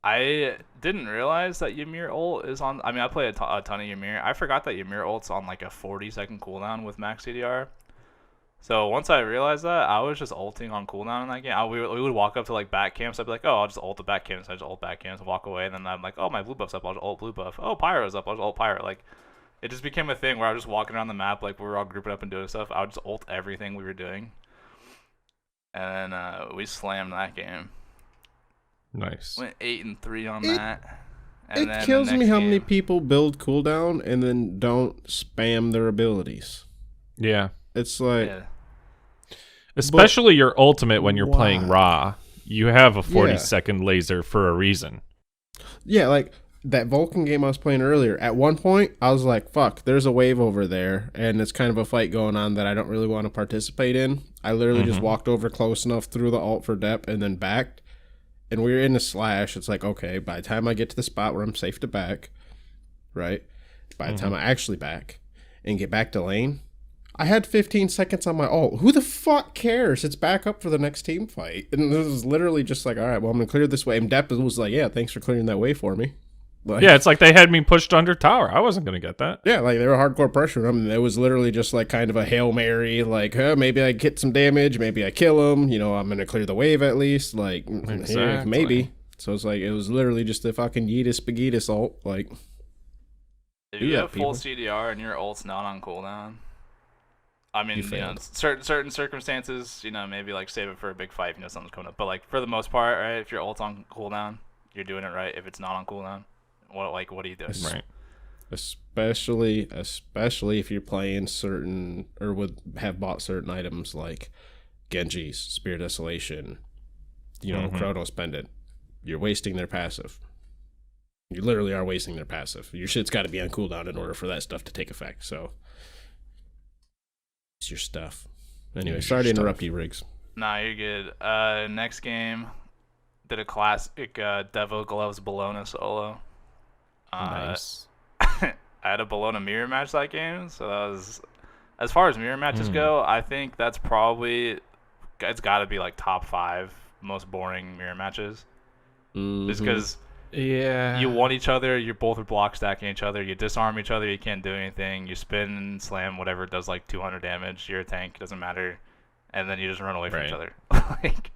I didn't realize that Ymir ult is on. I mean, I play a ton of Ymir. I forgot that Ymir ult's on like a 40-second cooldown with max CDR. So once I realized that, I was just ulting on cooldown in that game. We would walk up to like back camps. I'd be like, oh, I'll just ult the back camps. So I just ult back camps and walk away. And then I'm like, oh, my blue buff's up. I'll just ult blue buff. Oh, pyro's up. I'll just ult pyro. Like, it just became a thing where I was just walking around the map, like we were all grouping up and doing stuff. I would just ult everything we were doing. And then we slammed that game. Nice. Went 8-3 on that. And It then kills the me next how many game- people build cooldown and then don't spam their abilities. Yeah. It's like, Yeah. Especially your ultimate when you're playing why? raw. You have a Yeah. 40-second laser for a reason. yeah, like that Vulcan game I was playing earlier. At one point, I was like, fuck, there's a wave over there, and it's kind of a fight going on that I don't really want to participate in. I literally just walked over close enough, threw the ult for depth, and then backed. And we were in a slash. It's like, okay, by the time I get to the spot where I'm safe to back, right? By the time I actually back and get back to lane, I had 15 seconds on my ult. Who the fuck cares? It's back up for the next team fight. And this was literally just like, all right, well, I'm going to clear this way. And Depp was like, yeah, thanks for clearing that way for me. Like, Yeah, it's like they had me pushed under tower. I wasn't going to get that. yeah, like they were hardcore pressuring him. And it was literally just like kind of a Hail Mary. Like, maybe I get some damage. Maybe I kill him. I'm going to clear the wave at least. Like, yeah, Exactly. maybe. So it's like, it was literally just the fucking Yeetus Spaghetti ult. Like, If Do you that, have full people. CDR and your ult's not on cooldown, I mean, You failed. certain circumstances, maybe like save it for a big fight, something's coming up. But like for the most part, right, if your ult's on cooldown, you're doing it right. If it's not on cooldown, what are you doing? Right. especially if you're playing certain or would have bought certain items like Genji's Spear Desolation, Chronos Pendant. You're wasting their passive. You literally are wasting their passive. Your shit's got to be on cooldown in order for that stuff to take effect. So it's your stuff. Anyway, sorry to interrupt you, Riggs. Nah, you're good. Next game, did a classic BOTGlove's Bologna solo. Nice. I had a Bologna mirror match that game, so that was, as far as mirror matches go, I think that's probably, it's got to be like top 5 most boring mirror matches. Just because you want each other, you're both block stacking each other, you disarm each other, you can't do anything, you spin and slam whatever does like 200 damage, you're a tank, doesn't matter, and then you just run away from each other. Like,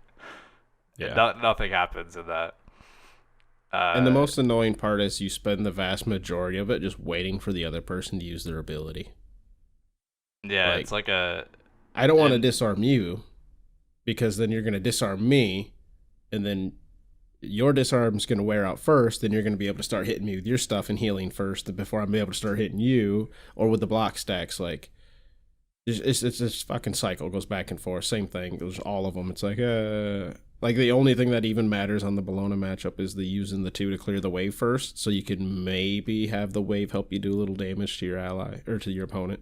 nothing happens in that. And the most annoying part is you spend the vast majority of it just waiting for the other person to use their ability. Yeah, it's like a... I don't want to disarm you, because then you're going to disarm me, and then your disarm's going to wear out first, then you're going to be able to start hitting me with your stuff and healing first before I'm able to start hitting you, or with the block stacks. Like, it's this fucking cycle, goes back and forth, same thing. There's all of them. It's like the only thing that even matters on the Bologna matchup is the using the 2 to clear the wave first, so you can maybe have the wave help you do a little damage to your ally or to your opponent.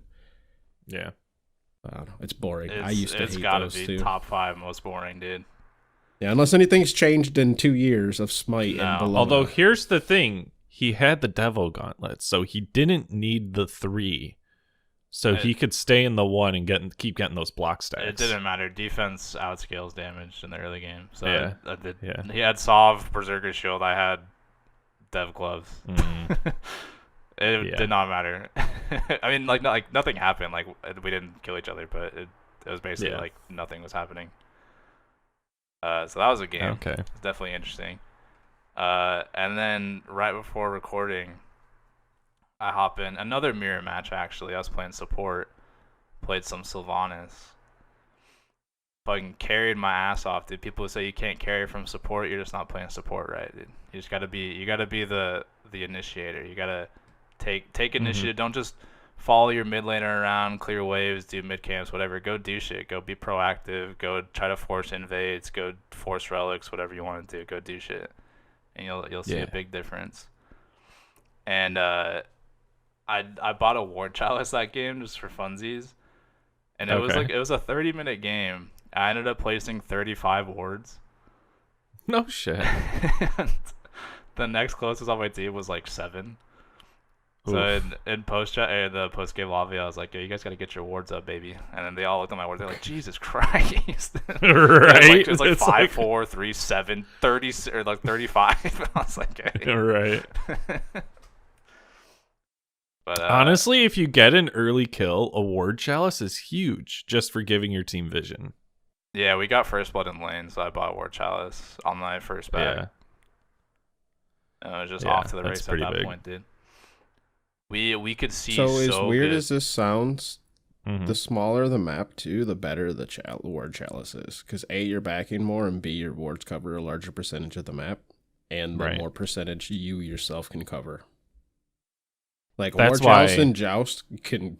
Yeah, I don't know. It's boring. I used to hate those too. It's gotta be top 5 most boring, dude. Yeah, unless anything's changed in 2 years of Smite and Bologna. Although here's the thing, he had the Devil Gauntlet, so he didn't need the 3. So he could stay in the 1 and keep getting those block stacks. It didn't matter. Defense outscales damage in the early game. So yeah. He had Sov, Berserker Shield. I had Dev Gloves. It did not matter. I mean, like nothing happened. Like, we didn't kill each other, but it was basically like nothing was happening. So that was a game. Okay. It's definitely interesting. And then right before recording, I hop in another mirror match. Actually, I was playing support, played some Sylvanas. Fucking carried my ass off, dude. People say you can't carry from support. You're just not playing support right, dude. You just gotta be the initiator. You gotta take initiative. Don't just follow your mid laner around, clear waves, do mid camps, whatever. Go do shit. Go be proactive. Go try to force invades. Go force relics. Whatever you want to do. Go do shit, and you'll see a big difference. And I bought a Ward Chalice that game just for funsies, and it was a 30-minute game. I ended up placing 35 wards. No shit. The next closest on my team was like 7. Oof. So in the post game lobby, I was like, "Yo, you guys got to get your wards up, baby." And then they all looked at my wards. They're like, "Jesus Christ!" Right? It's like 5, 4, 3, 7, 30, or like 35. I was like, "Hey." Right. But honestly, if you get an early kill, a Ward Chalice is huge just for giving your team vision. Yeah, we got first blood in lane, so I bought Ward Chalice on my first back. Yeah. And I was just off to the race at that point, dude. We could see so as weird good. As this sounds, the smaller the map too, the better the Ward Chalice is. Because A, you're backing more, and B, your wards cover a larger percentage of the map, and the more percentage you yourself can cover. Like, Ward Chalice and Joust can,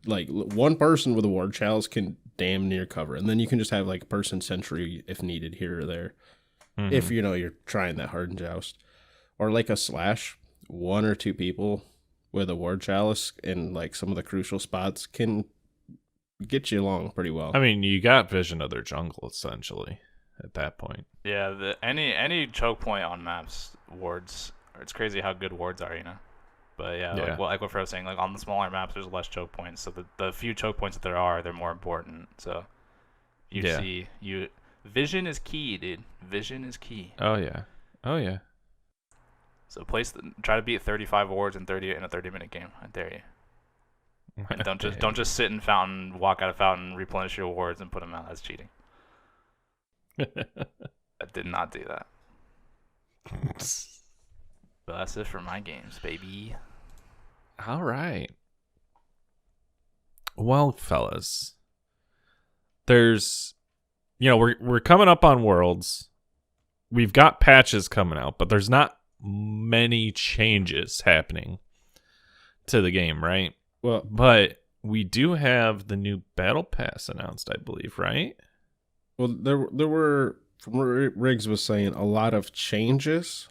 like, one person with a Ward Chalice can damn near cover, and then you can just have like a person sentry if needed here or there, if you're trying that hard in Joust, or like a Slash, 1 or 2 people with a Ward Chalice in like some of the crucial spots can get you along pretty well. I mean, you got vision of their jungle essentially at that point. Yeah, any choke point on maps, wards. It's crazy how good wards are, But like what Fred was saying, like on the smaller maps, there's less choke points. So the few choke points that there are, they're more important. So vision is key, dude. Vision is key. Oh yeah. So try to beat 35 wards in a 30-minute game. I dare you. And don't just sit in fountain, walk out of fountain, replenish your wards, and put them out. That's cheating. I did not do that. But that's it for my games, baby. All right. Well, fellas, there's, we're coming up on Worlds. We've got patches coming out, but there's not many changes happening. to the game, right? Well, But we do have the new battle pass announced, I believe, right? there were, from what Riggs was saying, a lot of changes.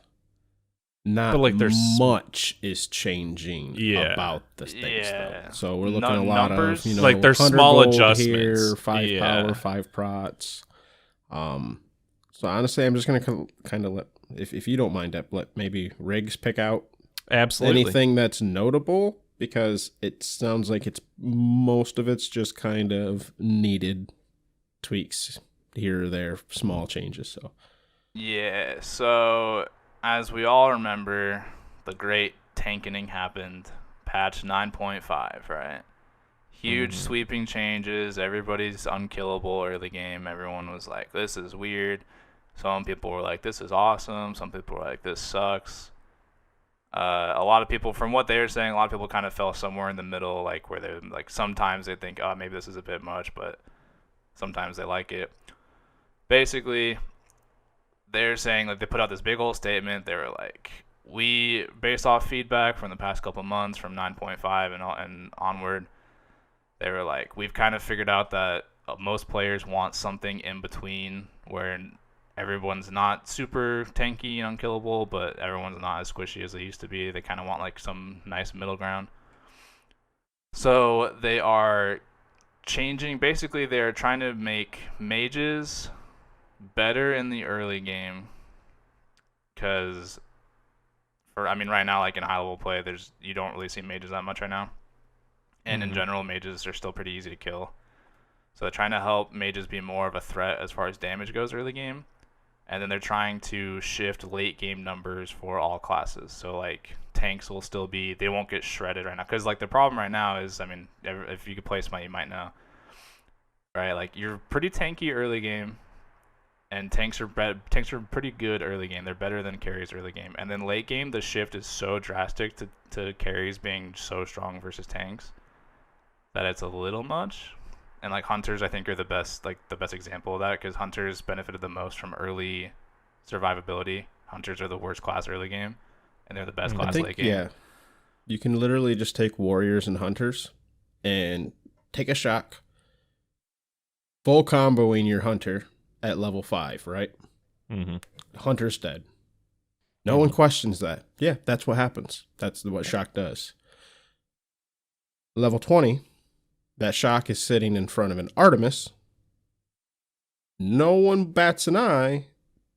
Not But, like, there's much is changing Yeah. about the things, though. Yeah. So we're looking No- at a lot numbers? of, Like, there's 100 small gold adjustments. here, 5 Yeah. power, 5 prots. So honestly, I'm just gonna kind of let, if you don't mind, let maybe Riggs pick out Absolutely. anything that's notable, because it sounds like most of it's just kind of needed tweaks here or there, small changes. So Yeah, so as we all remember, the great tankening happened, patch 9.5, right? Huge sweeping changes, everybody's unkillable early game. Everyone was like, this is weird. Some people were like, this is awesome. Some people were like, this sucks. A lot of people, from what they were saying, a lot of people kind of fell somewhere in the middle, like where they're like, sometimes they think, oh, maybe this is a bit much, but sometimes they like it. Basically, they're saying, like, they put out this big old statement. They were like, we, based off feedback from the past couple months from 9.5 and onward, they were like, we've kind of figured out that most players want something in between where everyone's not super tanky and unkillable, but everyone's not as squishy as they used to be. They kind of want like some nice middle ground. So they are changing. Basically, they are trying to make mages better in the early game, because right now, like in high level play, you don't really see mages that much right now, and in general, mages are still pretty easy to kill. So they're trying to help mages be more of a threat as far as damage goes early game, and then they're trying to shift late game numbers for all classes. So like tanks will still be, they won't get shredded right now, because like the problem right now is, if you could play Smite, you might know, right? Like you're pretty tanky early game, and tanks are pretty good early game. They're better than carries early game, and then late game the shift is so drastic to carries being so strong versus tanks that it's a little much. And like hunters, I think, are the best example of that, because hunters benefited the most from early survivability. Hunters are the worst class early game, and they're the best class late game. Yeah, you can literally just take warriors and hunters and take a shock, full comboing your hunter at level 5, right? Hunter's dead. No one questions that. Yeah, that's what happens. That's what shock does. Level 20, that shock is sitting in front of an Artemis. No one bats an eye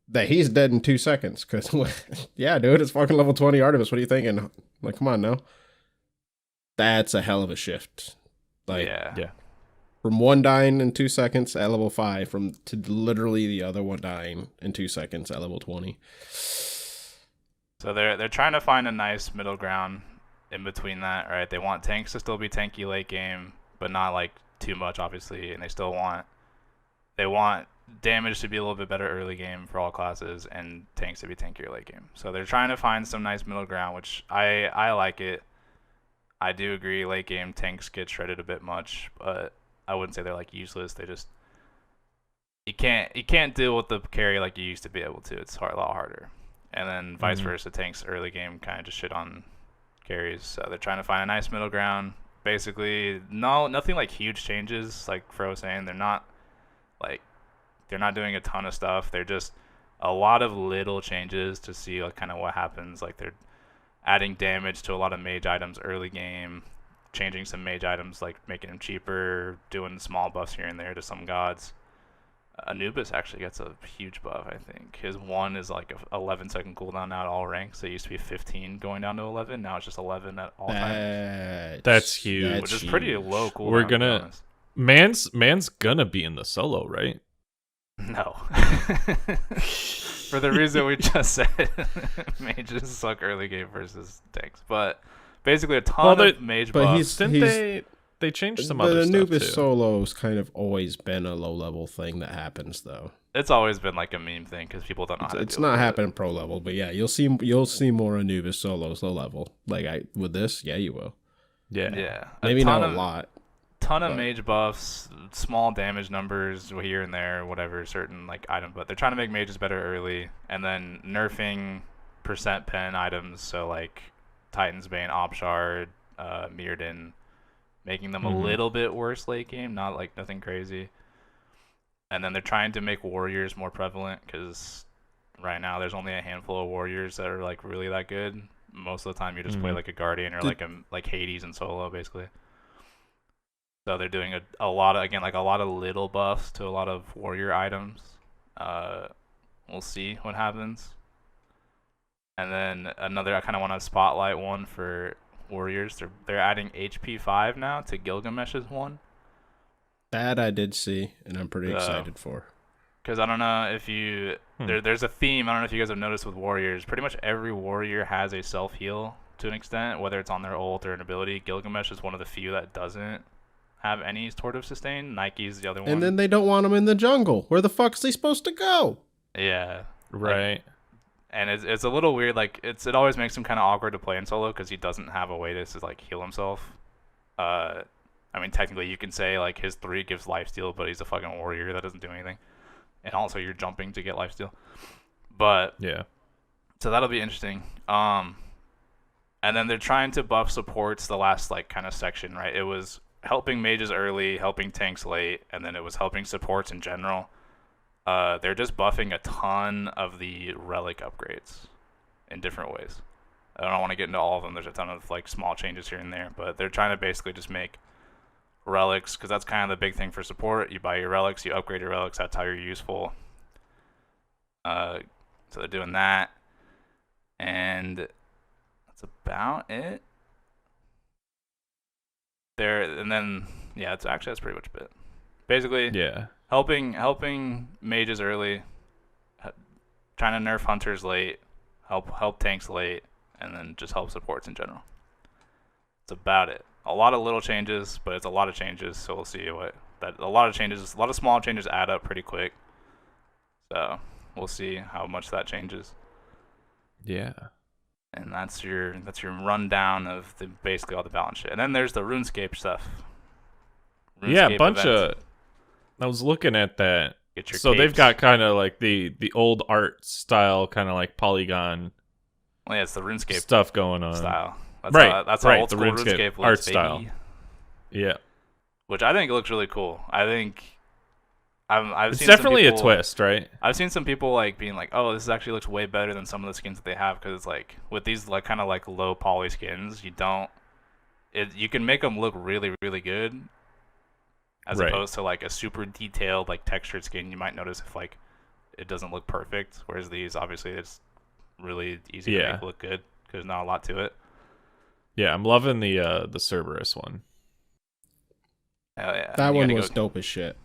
that he's dead in 2 seconds, because, yeah, dude, it's fucking level 20 Artemis. What are you thinking? Like, come on now. That's a hell of a shift. Like, Yeah. from one dying in 2 seconds at level 5 to literally the other one dying in 2 seconds at level 20. So they're trying to find a nice middle ground in between that, right? They want tanks to still be tanky late game, but not like too much, obviously, and they want damage to be a little bit better early game for all classes, and tanks to be tankier late game. So they're trying to find some nice middle ground, which I like it. I do agree late game tanks get shredded a bit much, but I wouldn't say they're like useless. They just, you can't deal with the carry like you used to be able to. It's a lot harder. And then vice versa, tanks early game kind of just shit on carries. So they're trying to find a nice middle ground. Basically, nothing like huge changes, like Fro was saying. They're not doing a ton of stuff. They're just a lot of little changes to see like kind of what happens. Like they're adding damage to a lot of mage items early game, changing some mage items, like making them cheaper, doing small buffs here and there to some gods. Anubis actually gets a huge buff, I think. His 1 is like a 11-second cooldown now at all ranks. It used to be 15 going down to 11. Now it's just 11 at all times. That's huge. Which is pretty low cooldown. We're to be gonna honest. man's gonna be in the solo, right? No. For the reason we just said, mages suck early game versus tanks. But basically a ton of mage but buffs. They changed some the other Anubis stuff too. solo's kind of always been a low level thing that happens, though. It's always been like a meme thing because people don't know how to It's deal not with happening pro level, but yeah, you'll see more Anubis solos low level. Like with this, yeah, you will. Yeah. it. Yeah. Maybe not a lot. Ton of but- mage buffs, small damage numbers here and there, whatever, certain like item, but they're trying to make mages better early, and then nerfing percent pen items, so like Titan's Bane, Obshard, mirrored in, making them Mhm. a little bit worse late game, not like nothing crazy. And then they're trying to make warriors more prevalent because right now there's only a handful of warriors that are like really that good. Most of the time you just play like a guardian or like Hades and solo basically. So they're doing a lot of, again, like a lot of little buffs to a lot of warrior items. We'll see what happens. And then another, I kind of want to spotlight one for warriors. They're adding HP 5 now to Gilgamesh's one. That I did see, and I'm pretty excited for. Because I don't know if you there's a theme. I don't know if you guys have noticed with warriors. Pretty much every warrior has a self heal to an extent, whether it's on their ult or an ability. Gilgamesh is one of the few that doesn't have any sort of sustain. Nike's the other one. And then they don't want him in the jungle. Where the fuck is he supposed to go? Yeah. Right. And it's a little weird. Like it always makes him kind of awkward to play in solo because he doesn't have a way to like heal himself. I mean, technically you can say like his 3 gives lifesteal, but he's a fucking warrior that doesn't do anything. And also you're jumping to get lifesteal. But yeah. So that'll be interesting. And then they're trying to buff supports the last like kind of section, right? It was helping mages early, helping tanks late, and then it was helping supports in general. They're just buffing a ton of the relic upgrades in different ways. I don't want to get into all of them. There's a ton of like small changes here and there, but they're trying to basically just make relics, because that's kind of the big thing for support. You buy your relics, you upgrade your relics. That's how you're useful. So they're doing that, and that's about it. And then that's pretty much it. Basically, Yeah. helping mages early, trying to nerf hunters late, help tanks late, and then just help supports in general. That's about it. A lot of little changes, but it's a lot of changes, so we'll see a lot of small changes add up pretty quick. So we'll see how much that changes. Yeah. And that's your rundown of basically all the balance shit. And then there's the RuneScape stuff. Yeah, a bunch events. of. I was looking at that. So they've got kind of like the old art style, kind of like polygon. Well, yeah, it's the RuneScape stuff going on. Style. That's Right. That's how old school RuneScape looks, art baby. style. Yeah. Which I think looks really cool. I think It's definitely a twist, right? I've seen some people like being like, "Oh, this actually looks way better than some of the skins that they have," because it's like with these like kind of like low poly skins, you can make them look really really good, as opposed to like a super detailed like textured skin. You might notice if like it doesn't look perfect, whereas these obviously it's really easy to make look good because there's not a lot to it. Yeah, I'm loving the Cerberus one. Hell yeah, that one was dope as shit.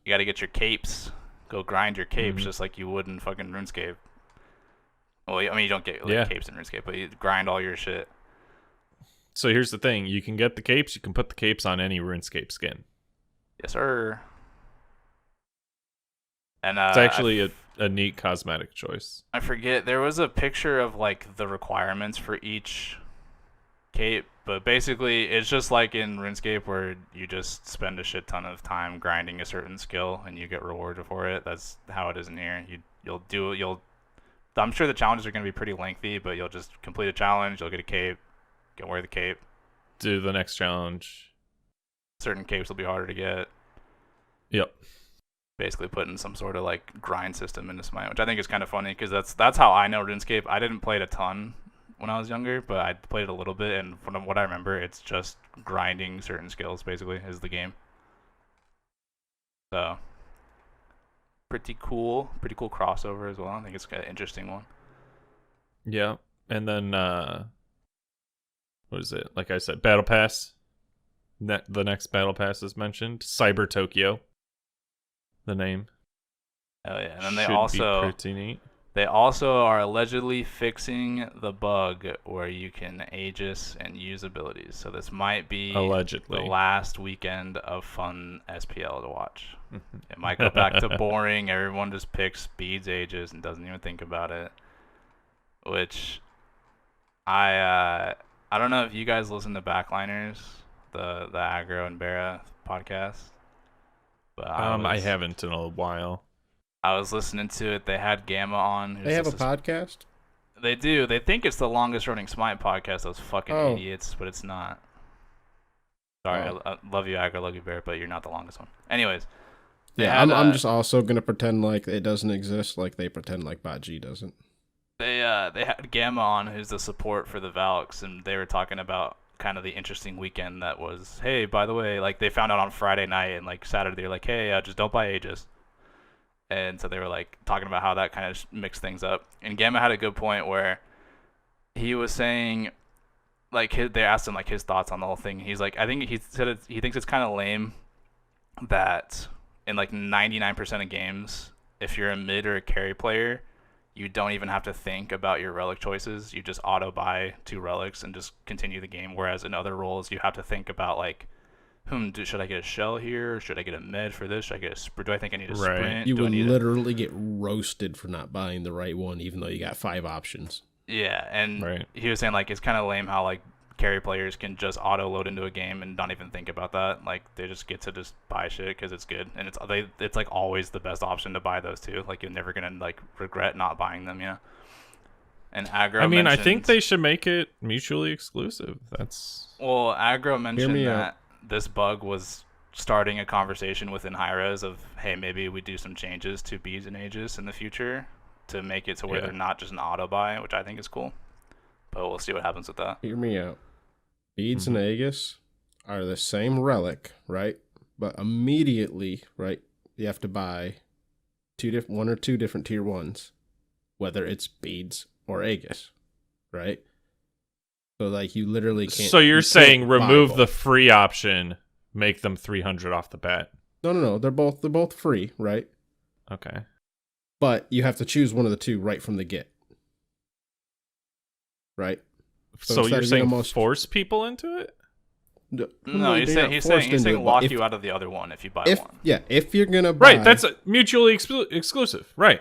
You got to get your capes. Go grind your capes just like you would in fucking RuneScape. Well, I mean, you don't get capes in RuneScape, but you grind all your shit. So here's the thing. You can get the capes. You can put the capes on any RuneScape skin. Yes, sir. And it's actually a neat cosmetic choice. I forget. There was a picture of like the requirements for each cape, but basically it's just like in RuneScape where you just spend a shit ton of time grinding a certain skill and you get rewarded for it. That's how it is in here. I'm sure the challenges are going to be pretty lengthy, but you'll just complete a challenge, you'll get a cape, go wear the cape, do the next challenge. Certain capes will be harder to get. Yep. Basically putting some sort of like grind system into Smite, which I think is kind of funny because that's how I know RuneScape. I didn't play it a ton when I was younger, but I played it a little bit, and from what I remember, it's just grinding certain skills basically is the game. So pretty cool crossover as well. I think it's an interesting one. Yeah, and then what is it? Like I said, Battle Pass. The next Battle Pass is mentioned. Cyber Tokyo. The name. Oh yeah, and then they They also are allegedly fixing the bug where you can aegis and use abilities. So this might be allegedly the last weekend of fun SPL to watch. It might go back to boring. Everyone just picks speeds aegis and doesn't even think about it. Which I don't know if you guys listen to Backliners, the Aggro and Bara podcast. But I haven't in a while. I was listening to it. They had Gamma on. They have a podcast? They do. They think it's the longest running Smite podcast. Those fucking Oh. idiots, but it's not. Sorry, Oh. I love you, Aggro, love you, Bear, but you're not the longest one. Anyways. Yeah, I'm just also gonna pretend like it doesn't exist, like they pretend like BOTG doesn't. They had Gamma on, who's the support for the Valks, and they were talking about kind of the interesting weekend that was. Hey, by the way, like they found out on Friday night and like Saturday, they're like, hey, just don't buy Aegis. And so they were like talking about how that kind of mixed things up. And Gamma had a good point where he was saying, like, they asked him like his thoughts on the whole thing. He's like, I think he said he thinks it's kind of lame that in like 99% of games, if you're a mid or a carry player, you don't even have to think about your relic choices. You just auto buy 2 relics and just continue the game. Whereas in other roles, you have to think about like, should I get a shell here? Should I get a med for this? Should I get a sprint? Do I think I need a sprint? You Do I would need literally get roasted for not buying the right one, even though you got 5 options. Yeah, and Right. he was saying like it's kind of lame how like carry players can just auto load into a game and not even think about that. Like they just get to just buy shit because it's good, and it's like always the best option to buy those two. Like you're never gonna like regret not buying them, you know. And Aggro. I mean, I think mentioned- they should make it mutually exclusive. That's Well, Aggro mentioned me that out. this bug was starting a conversation within Hi-Rez of, hey, maybe we do some changes to beads and aegis in the future to make it to where Yeah. they're not just an auto buy, which I think is cool. But we'll see what happens with that. Hear me out. Beads and Aegis are the same relic, right? But immediately, right, you have to buy 1 or 2 different tier 1s, whether it's beads or Aegis, right? So like you literally can't. so you're you saying can't buy remove the both. free option, make them 300 off the bat. No. They're both free, right? Okay. But you have to choose one of the 2 right from the get, right? So instead you're of saying getting almost- force people into it? No, he's saying he's saying lock you out of the other one if you buy one. If you're gonna buy, Right, that's mutually exclusive. Right.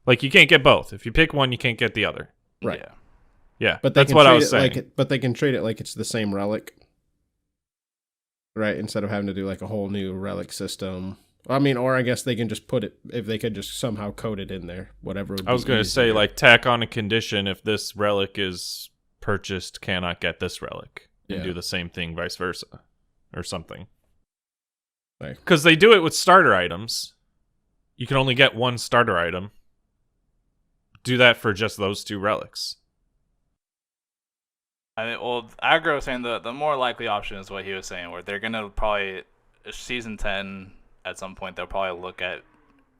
Like you can't get both. If you pick one, you can't get the other. right. Yeah. Yeah, But they that's can what I treat was it saying. like but they can treat it like it's the same relic, right? Instead of having to do like a whole new relic system. I mean, or I guess they can just put it, if they could just somehow code it in there, whatever. Would I was be going to say, easier. like, tack on a condition if this relic is purchased, cannot get this relic. And Yeah. do the same thing, vice versa. Or something. Right. Because they do it with starter items. You can only get one starter item. Do that for just those 2 relics. I mean, well, Aggro was saying the more likely option is what he was saying, where they're gonna probably season 10 at some point. They'll probably look at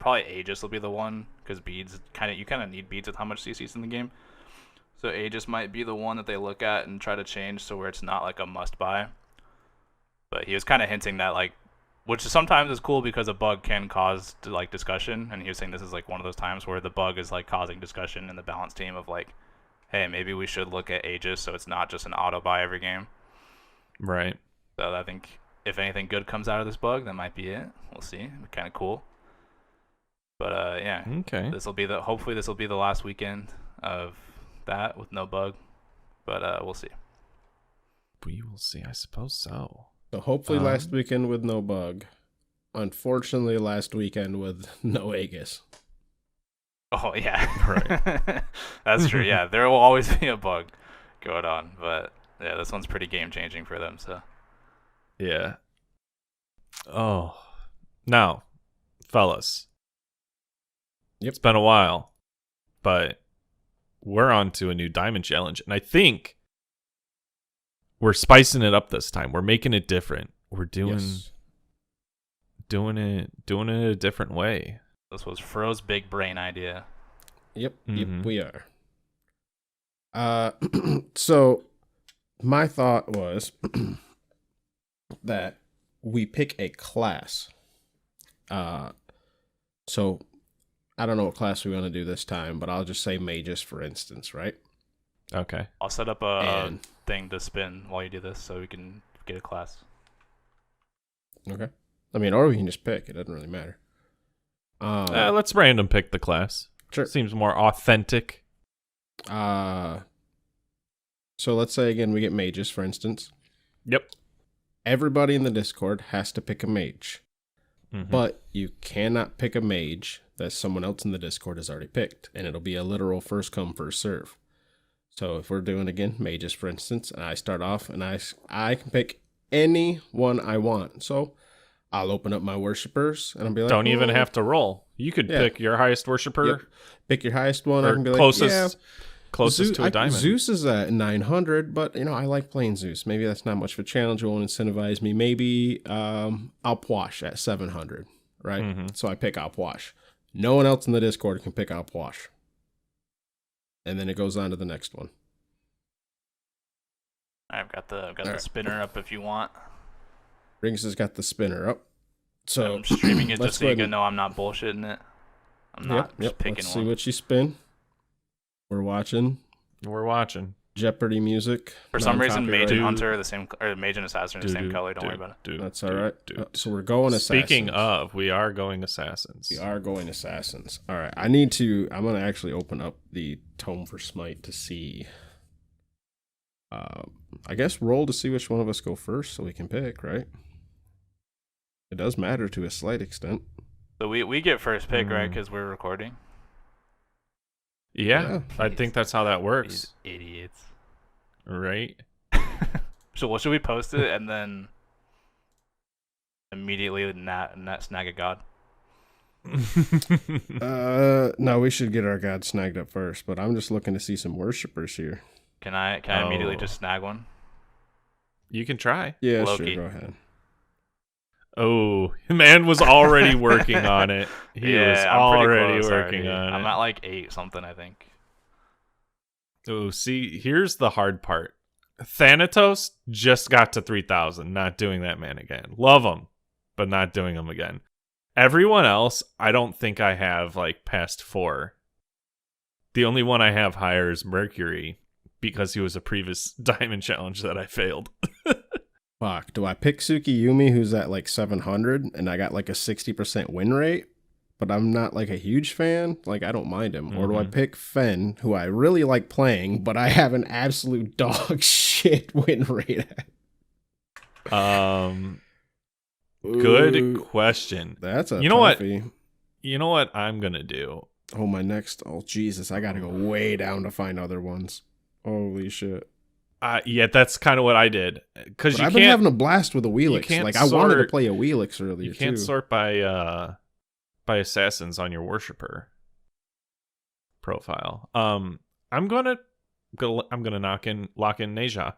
Aegis will be the one because beads you kind of need beads with how much CC's in the game. So Aegis might be the one that they look at and try to change so where it's not like a must buy. But he was kind of hinting that like, which sometimes is cool because a bug can cause like discussion, and he was saying this is like one of those times where the bug is like causing discussion in the balance team of like, hey, maybe we should look at Aegis so it's not just an auto buy every game. Right. So I think if anything good comes out of this bug, that might be it. We'll see. Kind of cool. But yeah, Okay. hopefully this will be the last weekend of that with no bug. But we'll see. We will see. I suppose so. So hopefully last weekend with no bug. Unfortunately, last weekend with no Aegis. Oh yeah, Right. That's true. Yeah, there will always be a bug going on, but yeah, this one's pretty game changing for them. So Yeah. Oh. Now, fellas. Yep. It's been a while, but we're on to a new diamond challenge, and I think we're spicing it up this time. We're making it different. We're doing Yes. it a different way. this was Fro's big brain idea. Yep, Mhm. we are. So my thought was that we pick a class. So I don't know what class we want to do this time, but I'll just say mages, for instance, right? Okay. I'll set up a And thing to spin while you do this, so we can get a class. okay, I mean, or we can just pick. It doesn't really matter. Let's random pick the class. Sure. Seems more authentic. So let's say again we get mages, for instance. Yep. Everybody in the Discord has to pick a mage. but you cannot pick a mage that someone else in the Discord has already picked, and it'll be a literal first come, first serve. So if we're doing, again, mages, for instance, and I start off, and I can pick any one I want. So I'll open up my worshippers, and I'll be like, don't even have to roll. You could pick your highest worshiper. Yep. Pick your highest one. Or I can be closest, Zeus, to a diamond. Zeus is at 900, but, I like playing Zeus. Maybe that's not much of a challenge. It won't incentivize me. Maybe Alpwash at 700, right? So I pick Alpwash. No one else in the Discord can pick Alpwash. And then it goes on to the next one. I've got the spinner up if you want. Rings has got the spinner up. So I'm streaming it just so you can know I'm not bullshitting it. I'm not just picking Let's one. see what you spin. We're watching Jeopardy music. For some reason, Mage and non-copyrighted. Hunter are the same, or Mage and Assassin are the same color. Don't worry about it. That's all right. So we're going assassins. Speaking of, we are going assassins. We are going assassins. All right. I'm going to actually open up the tome for Smite to see. I guess roll to see which one of us go first so we can pick, right? It does matter to a slight extent. So we get first pick, right? Because we're recording. Yeah, I think that's how that works. These idiots. Right? So what should we post it and then immediately snag a god? No, we should get our god snagged up first, but I'm just looking to see some worshippers here. Can I immediately just snag one? You can try. Yeah, Loki. sure, go ahead. Oh, man was already working on it. He was I'm pretty already close working already. on I'm it. at like 8 something, I think. Oh, see, here's the hard part. Thanatos just got to 3,000, not doing that man again. Love him, but not doing him again. Everyone else, I don't think I have like past 4. The only one I have higher is Mercury, because he was a previous diamond challenge that I failed. Fuck, do I pick Tsukiyumi, who's at like 700, and I got like a 60% win rate, but I'm not like a huge fan? Like, I don't mind him. Or do I pick Fen, who I really like playing, but I have an absolute dog shit win rate at? Good question. That's a You know what? toughie. You know what I'm going to do? Oh, Jesus, I gotta go way down to find other ones. Holy shit. Yeah, that's kind of what I did. Because I've been having a blast with a Wheelix. can't Like, I wanted to sort- play a Wheelix earlier, You can't too. sort by assassins on your worshiper profile. I'm gonna lock in Neja.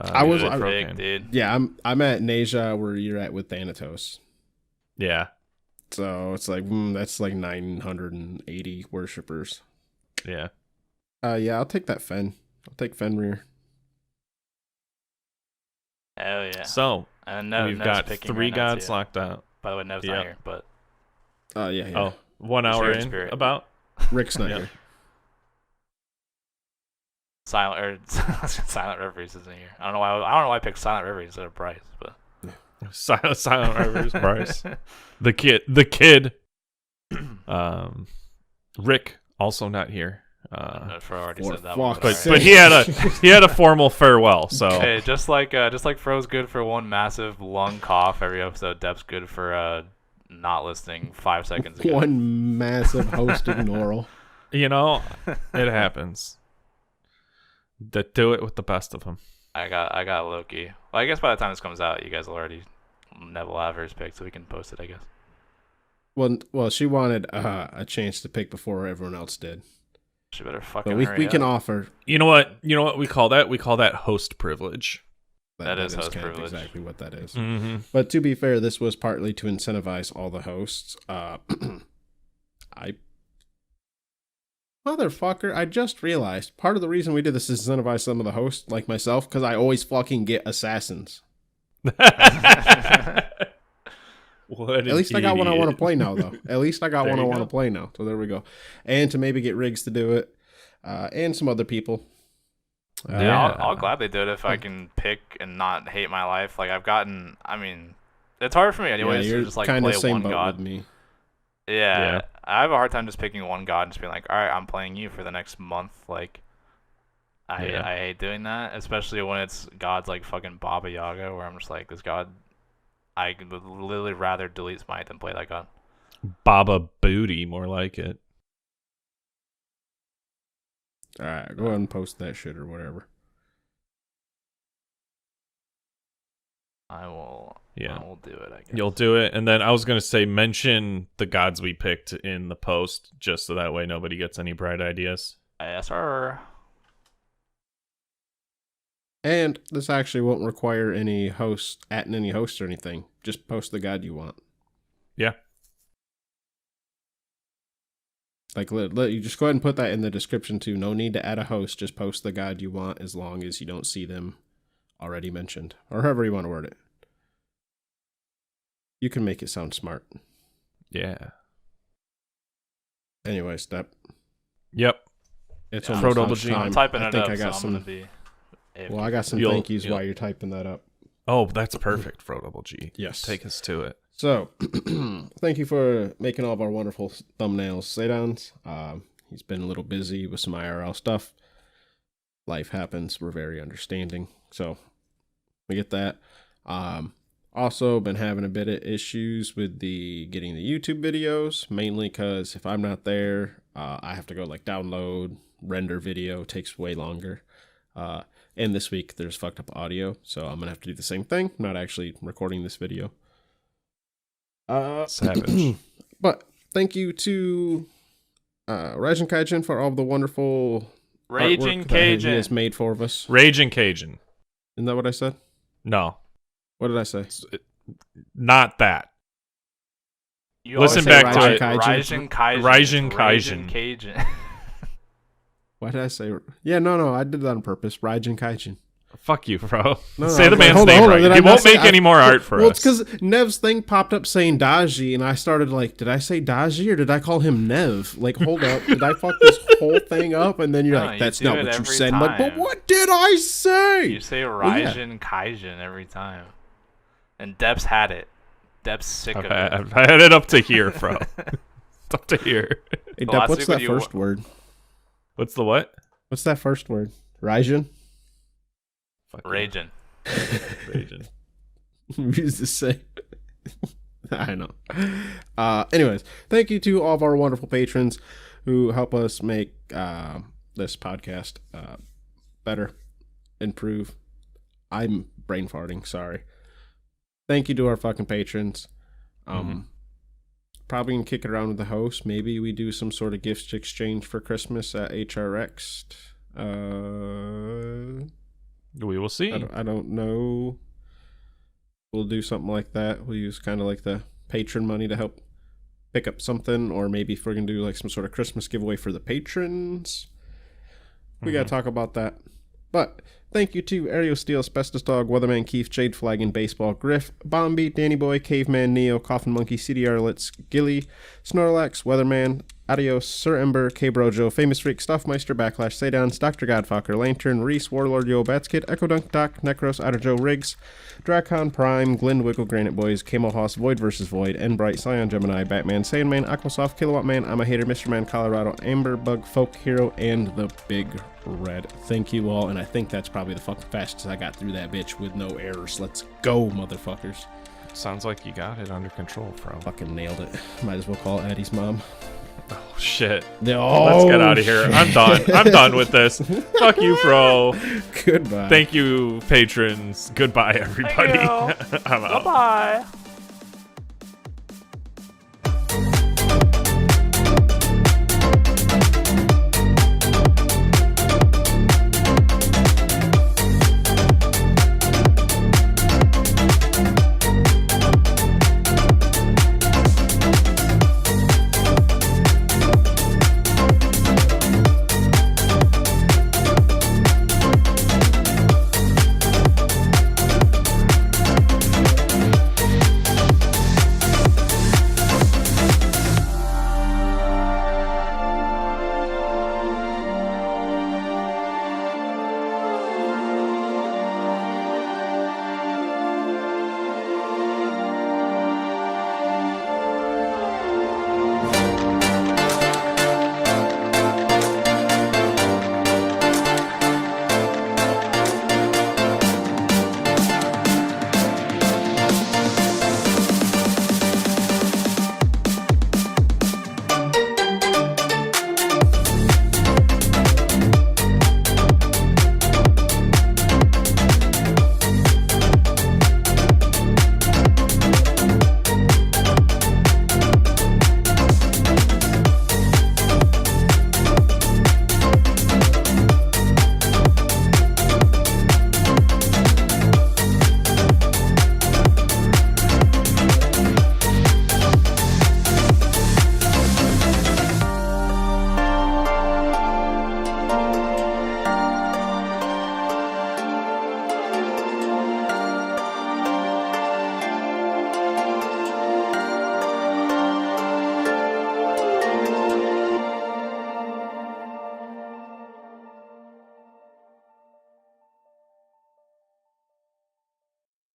Good pick, dude. Yeah, I'm at Neja where you're at with Thanatos. Yeah, So it's like, that's like 980 worshippers. yeah. Yeah, I'll take that Fen. I'll take Fenrir. Hell yeah. So And we've Nev's got picking 3 right now, gods too. locked out. By the way, Nev's not here, but Yeah. Oh, 1 hour Spirit, in, spirit. about. Rick's not Yeah. here. Silent Reveries isn't here. I don't know why I picked Silent Reveries instead of Bryce, but Silent Rivers, Bryce. The kid. Rick also not here. I already for said that fuck's one. But sake. but he had a formal farewell. So Hey, just like Fro's good for one massive lung cough every episode, Deb's good for not listening 5 seconds ago. One massive host ignoral. you know, it happens. Do it with the best of them. I got Loki. Well, I guess by the time this comes out, you guys will already Neville have hers picked, so we can post it, I guess. Well, she wanted a chance to pick before everyone else did. She better fucking But we hurry can up. offer. You know what we call that? We call that host privilege. That is host kind of privilege. exactly what that is. Mm-hmm. But to be fair, this was partly to incentivize all the hosts. Motherfucker, I just realized part of the reason we did this is incentivize some of the hosts, like myself, because I always fucking get assassins. At At least I got one I want to play now, though. At least I got There one I you want to go. play now. So there we go. And to maybe get Riggs to do it, and some other people. Yeah, I'll gladly do it if I can pick and not hate my life. Like I mean, it's hard for me anyways you're to just like kind play of same one boat god. with me. Yeah, I have a hard time just picking one god and just being like, all right, I'm playing you for the next month. Like, I hate doing that, especially when it's gods like fucking Baba Yaga, where I'm just like, this god, I would literally rather delete Smite than play that god. Baba Booty, more like it. Alright, go ahead and post that shit or whatever. I will do it, I guess. You'll do it. And then I was going to say, mention the gods we picked in the post, just so that way nobody gets any bright ideas. Yes, sir. And this actually won't require any hosts or anything. Just post the god you want. Yeah. Like, let you just go ahead and put that in the description too. No need to add a host. Just post the god you want as long as you don't see them already mentioned. Or however you want to word it. You can make it sound smart. Yeah. Anyway, Step. Yep. It's Yeah, almost Fro-double-G. lunchtime. I'm typing it I think up, I got so some. I'm gonna be. Well, I got some thank yous while you're typing that up. Oh, that's perfect, Fro-double-G. Yes. Take us to it. So, thank you for making all of our wonderful thumbnails, Saydons. He's been a little busy with some IRL stuff. Life happens. We're very understanding. So, we get that. Also, been having a bit of issues with getting the YouTube videos, mainly because if I'm not there, I have to go like download, render video, takes way longer. And this week there's fucked up audio, so I'm gonna have to do the same thing. Not actually recording this video. Savage. But thank you to Raging Kaijin for all of the wonderful Raging artwork that he Cajun. has made for us. Raging Cajun. Isn't that what I said? No, What did I say? not that. You Listen always say back to it. Raging Kaijin. Raging It's Kaijin. Cajun. Why did I say? Yeah, no, I did that on purpose. Raging Kaijin. Fuck you, bro. No, Say the wait, man's hold on, name hold on. right. Did I He not won't say- make any more art for Well, us. it's because Nev's thing popped up saying Daji, and I started like, did I say Daji or did I call him Nev? Like, hold up, did I fuck this whole thing up? And then you're No, like, you that's do not it what you every said. I'm like, but time. what did I say? You say Well, yeah. Raging Kaijin every time. And Deb's had it. Deb's sick of it. I've had it up to here, bro. It's up to here. Hey, The Dep, last what's week that when you- first word? What's the what? What's that first word? Rajin? Fuck you. Raging. Raging. Used to say. I know. Anyways, thank you to all of our wonderful patrons who help us make this podcast better, improve. I'm brain farting, sorry. Thank you to our fucking patrons. Probably gonna kick it around with the host. Maybe we do some sort of gifts exchange for Christmas at HRX. We will see. I don't know. We'll do something like that. We'll use kind of like the patron money to help pick up something, or maybe if we're gonna do like some sort of Christmas giveaway for the patrons. We gotta talk about that. But thank you to Ariel Steel, Asbestos Dog, Weatherman Keith, Jade Flagon, Baseball, Griff, Bombi, Danny Boy, Caveman, Neo, Coffin Monkey, CDR Litz, Gilly, Snorlax, Weatherman, Adios, Sir Ember, K-Brojo, Famous Freak, Stuffmeister, Backlash, Saydowns, Dr. Godfucker, Lantern, Reese, Warlord, Yo, Batskid, Echo Dunk, Doc, Necros, Joe Riggs, Dracon, Prime, Glen Wiggle, Granite Boys, Camel Hoss, Void vs. Void, Enbright, Scion Gemini, Batman, Sandman, Aquasoft, Kilowatt Man, I'm a Hater, Mr. Man, Colorado, Amber, Bug, Folk Hero, and the Big Red. Thank you all, and I think that's probably the fucking fastest I got through that bitch with no errors. Let's go, motherfuckers. Sounds like you got it under control, bro. Fucking nailed it. Might as well call Addie's mom. Oh, shit. Oh, Let's get out of here. I'm done. I'm done with this. Fuck you, Fro. Goodbye. Thank you, patrons. Goodbye, everybody. Thank you. I'm out. Bye-bye.